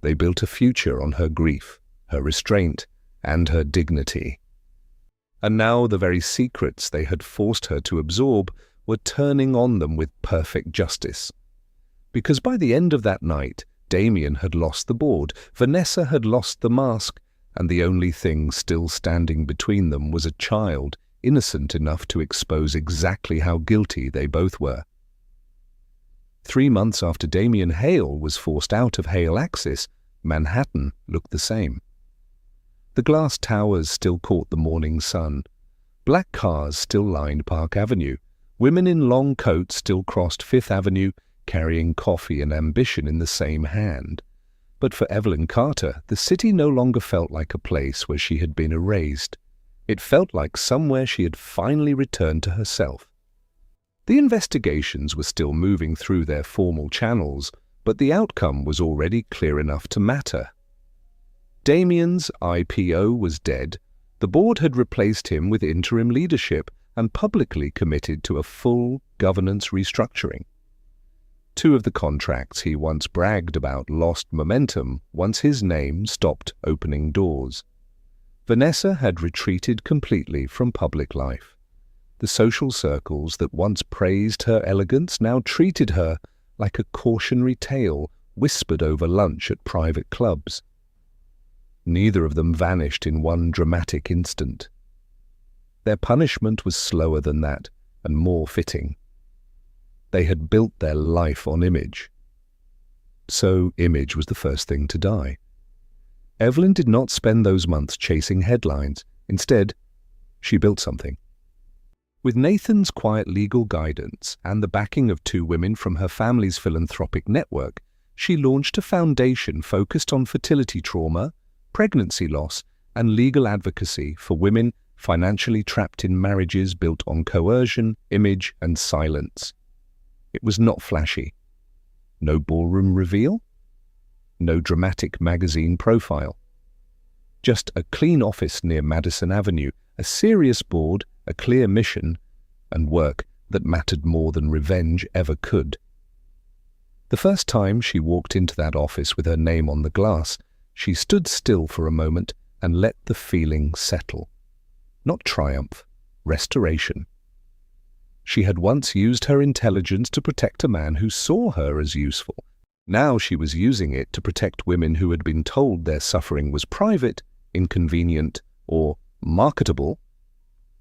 They built a future on her grief, her restraint, and her dignity. And now the very secrets they had forced her to absorb were turning on them with perfect justice. Because by the end of that night, Damien had lost the board, Vanessa had lost the mask, and the only thing still standing between them was a child, innocent enough to expose exactly how guilty they both were. 3 months after Damien Hale was forced out of Hale Axis, Manhattan looked the same. The glass towers still caught the morning sun. Black cars still lined Park Avenue. Women in long coats still crossed Fifth Avenue, carrying coffee and ambition in the same hand. But for Evelyn Carter, the city no longer felt like a place where she had been erased. It felt like somewhere she had finally returned to herself. The investigations were still moving through their formal channels, but the outcome was already clear enough to matter. Damien's IPO was dead. The board had replaced him with interim leadership, and publicly committed to a full governance restructuring. 2 of the contracts he once bragged about lost momentum once his name stopped opening doors. Vanessa had retreated completely from public life. The social circles that once praised her elegance now treated her like a cautionary tale whispered over lunch at private clubs. Neither of them vanished in one dramatic instant. Their punishment was slower than that and more fitting. They had built their life on image. So image was the first thing to die. Evelyn did not spend those months chasing headlines. Instead, she built something. With Nathan's quiet legal guidance and the backing of 2 women from her family's philanthropic network, she launched a foundation focused on fertility trauma, pregnancy loss, and legal advocacy for women financially trapped in marriages built on coercion, image, and silence. It was not flashy. No ballroom reveal. No dramatic magazine profile. Just a clean office near Madison Avenue, a serious board, a clear mission, and work that mattered more than revenge ever could. The first time she walked into that office with her name on the glass, she stood still for a moment and let the feeling settle. Not triumph, restoration. She had once used her intelligence to protect a man who saw her as useful. Now she was using it to protect women who had been told their suffering was private, inconvenient, or marketable.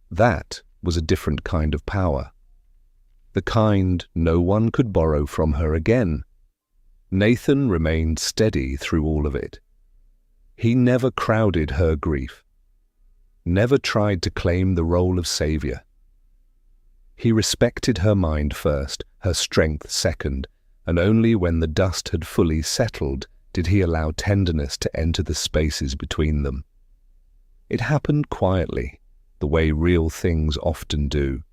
That was a different kind of power. The kind no one could borrow from her again. Nathan remained steady through all of it. He never crowded her grief. Never tried to claim the role of savior. He respected her mind first, her strength second, and only when the dust had fully settled did he allow tenderness to enter the spaces between them. It happened quietly, the way real things often do.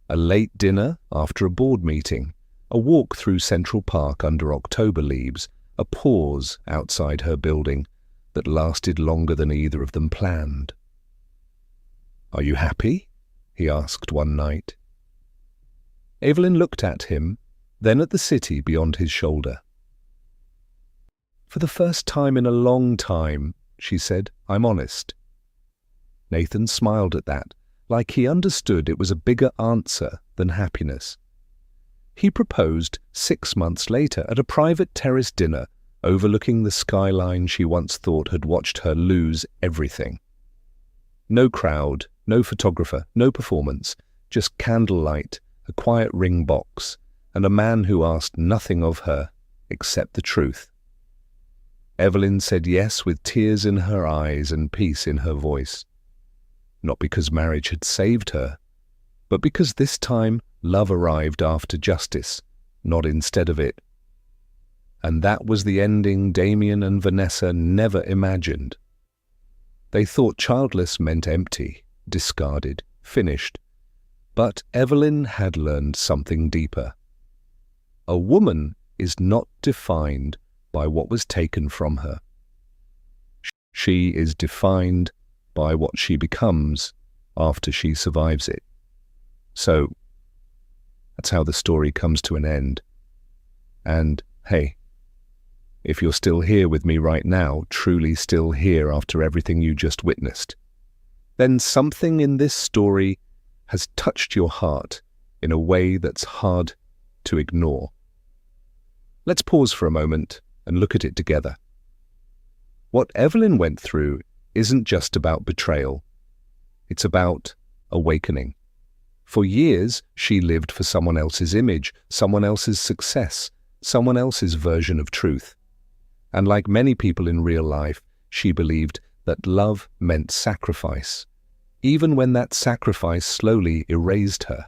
A late dinner after a board meeting, a walk through Central Park under October leaves, a pause outside her building that lasted longer than either of them planned. "Are you happy?" he asked one night. Evelyn looked at him, then at the city beyond his shoulder. "For the first time in a long time," she said, "I'm honest." Nathan smiled at that, like he understood it was a bigger answer than happiness. He proposed 6 months later at a private terrace dinner overlooking the skyline she once thought had watched her lose everything. No crowd, no photographer, no performance, just candlelight, a quiet ring box, and a man who asked nothing of her except the truth. Evelyn said yes with tears in her eyes and peace in her voice. Not because marriage had saved her, but because this time love arrived after justice, not instead of it. And that was the ending Damien and Vanessa never imagined. They thought childless meant empty, discarded, finished. But Evelyn had learned something deeper. A woman is not defined by what was taken from her. She is defined by what she becomes after she survives it. So, that's how the story comes to an end. And, hey, if you're still here with me right now, truly still here after everything you just witnessed, then something in this story has touched your heart in a way that's hard to ignore. Let's pause for a moment and look at it together. What Evelyn went through isn't just about betrayal. It's about awakening. For years, she lived for someone else's image, someone else's success, someone else's version of truth. And like many people in real life, she believed that love meant sacrifice, even when that sacrifice slowly erased her.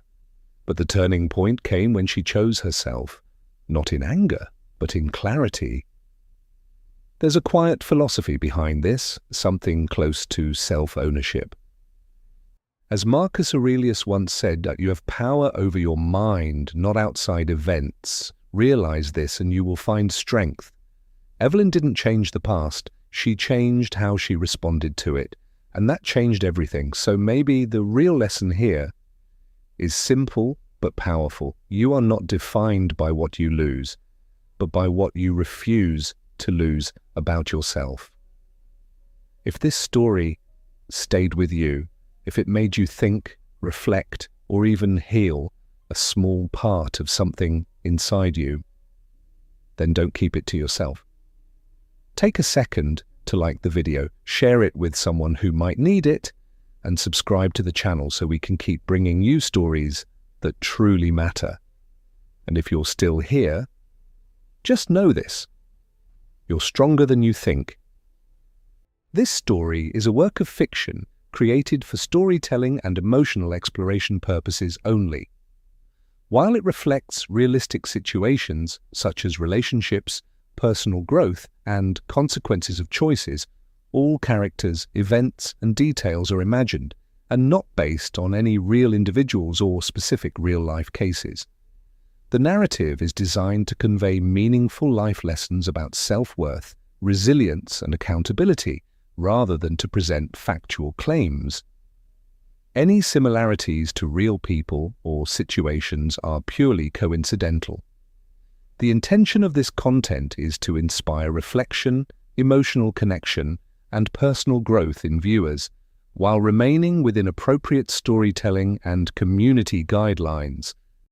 But the turning point came when she chose herself, not in anger, but in clarity. There's a quiet philosophy behind this, something close to self-ownership. As Marcus Aurelius once said, that you have power over your mind, not outside events. Realize this and you will find strength. Evelyn didn't change the past, she changed how she responded to it, and that changed everything. So maybe the real lesson here is simple but powerful. You are not defined by what you lose, but by what you refuse to lose about yourself. If this story stayed with you, if it made you think, reflect, or even heal a small part of something inside you, then don't keep it to yourself. Take a second to like the video, share it with someone who might need it, and subscribe to the channel so we can keep bringing you stories that truly matter. And if you're still here, just know this: you're stronger than you think. This story is a work of fiction created for storytelling and emotional exploration purposes only. While it reflects realistic situations such as relationships, personal growth, and consequences of choices, all characters, events, and details are imagined and not based on any real individuals or specific real-life cases. The narrative is designed to convey meaningful life lessons about self-worth, resilience, and accountability, rather than to present factual claims. Any similarities to real people or situations are purely coincidental. The intention of this content is to inspire reflection, emotional connection, and personal growth in viewers, while remaining within appropriate storytelling and community guidelines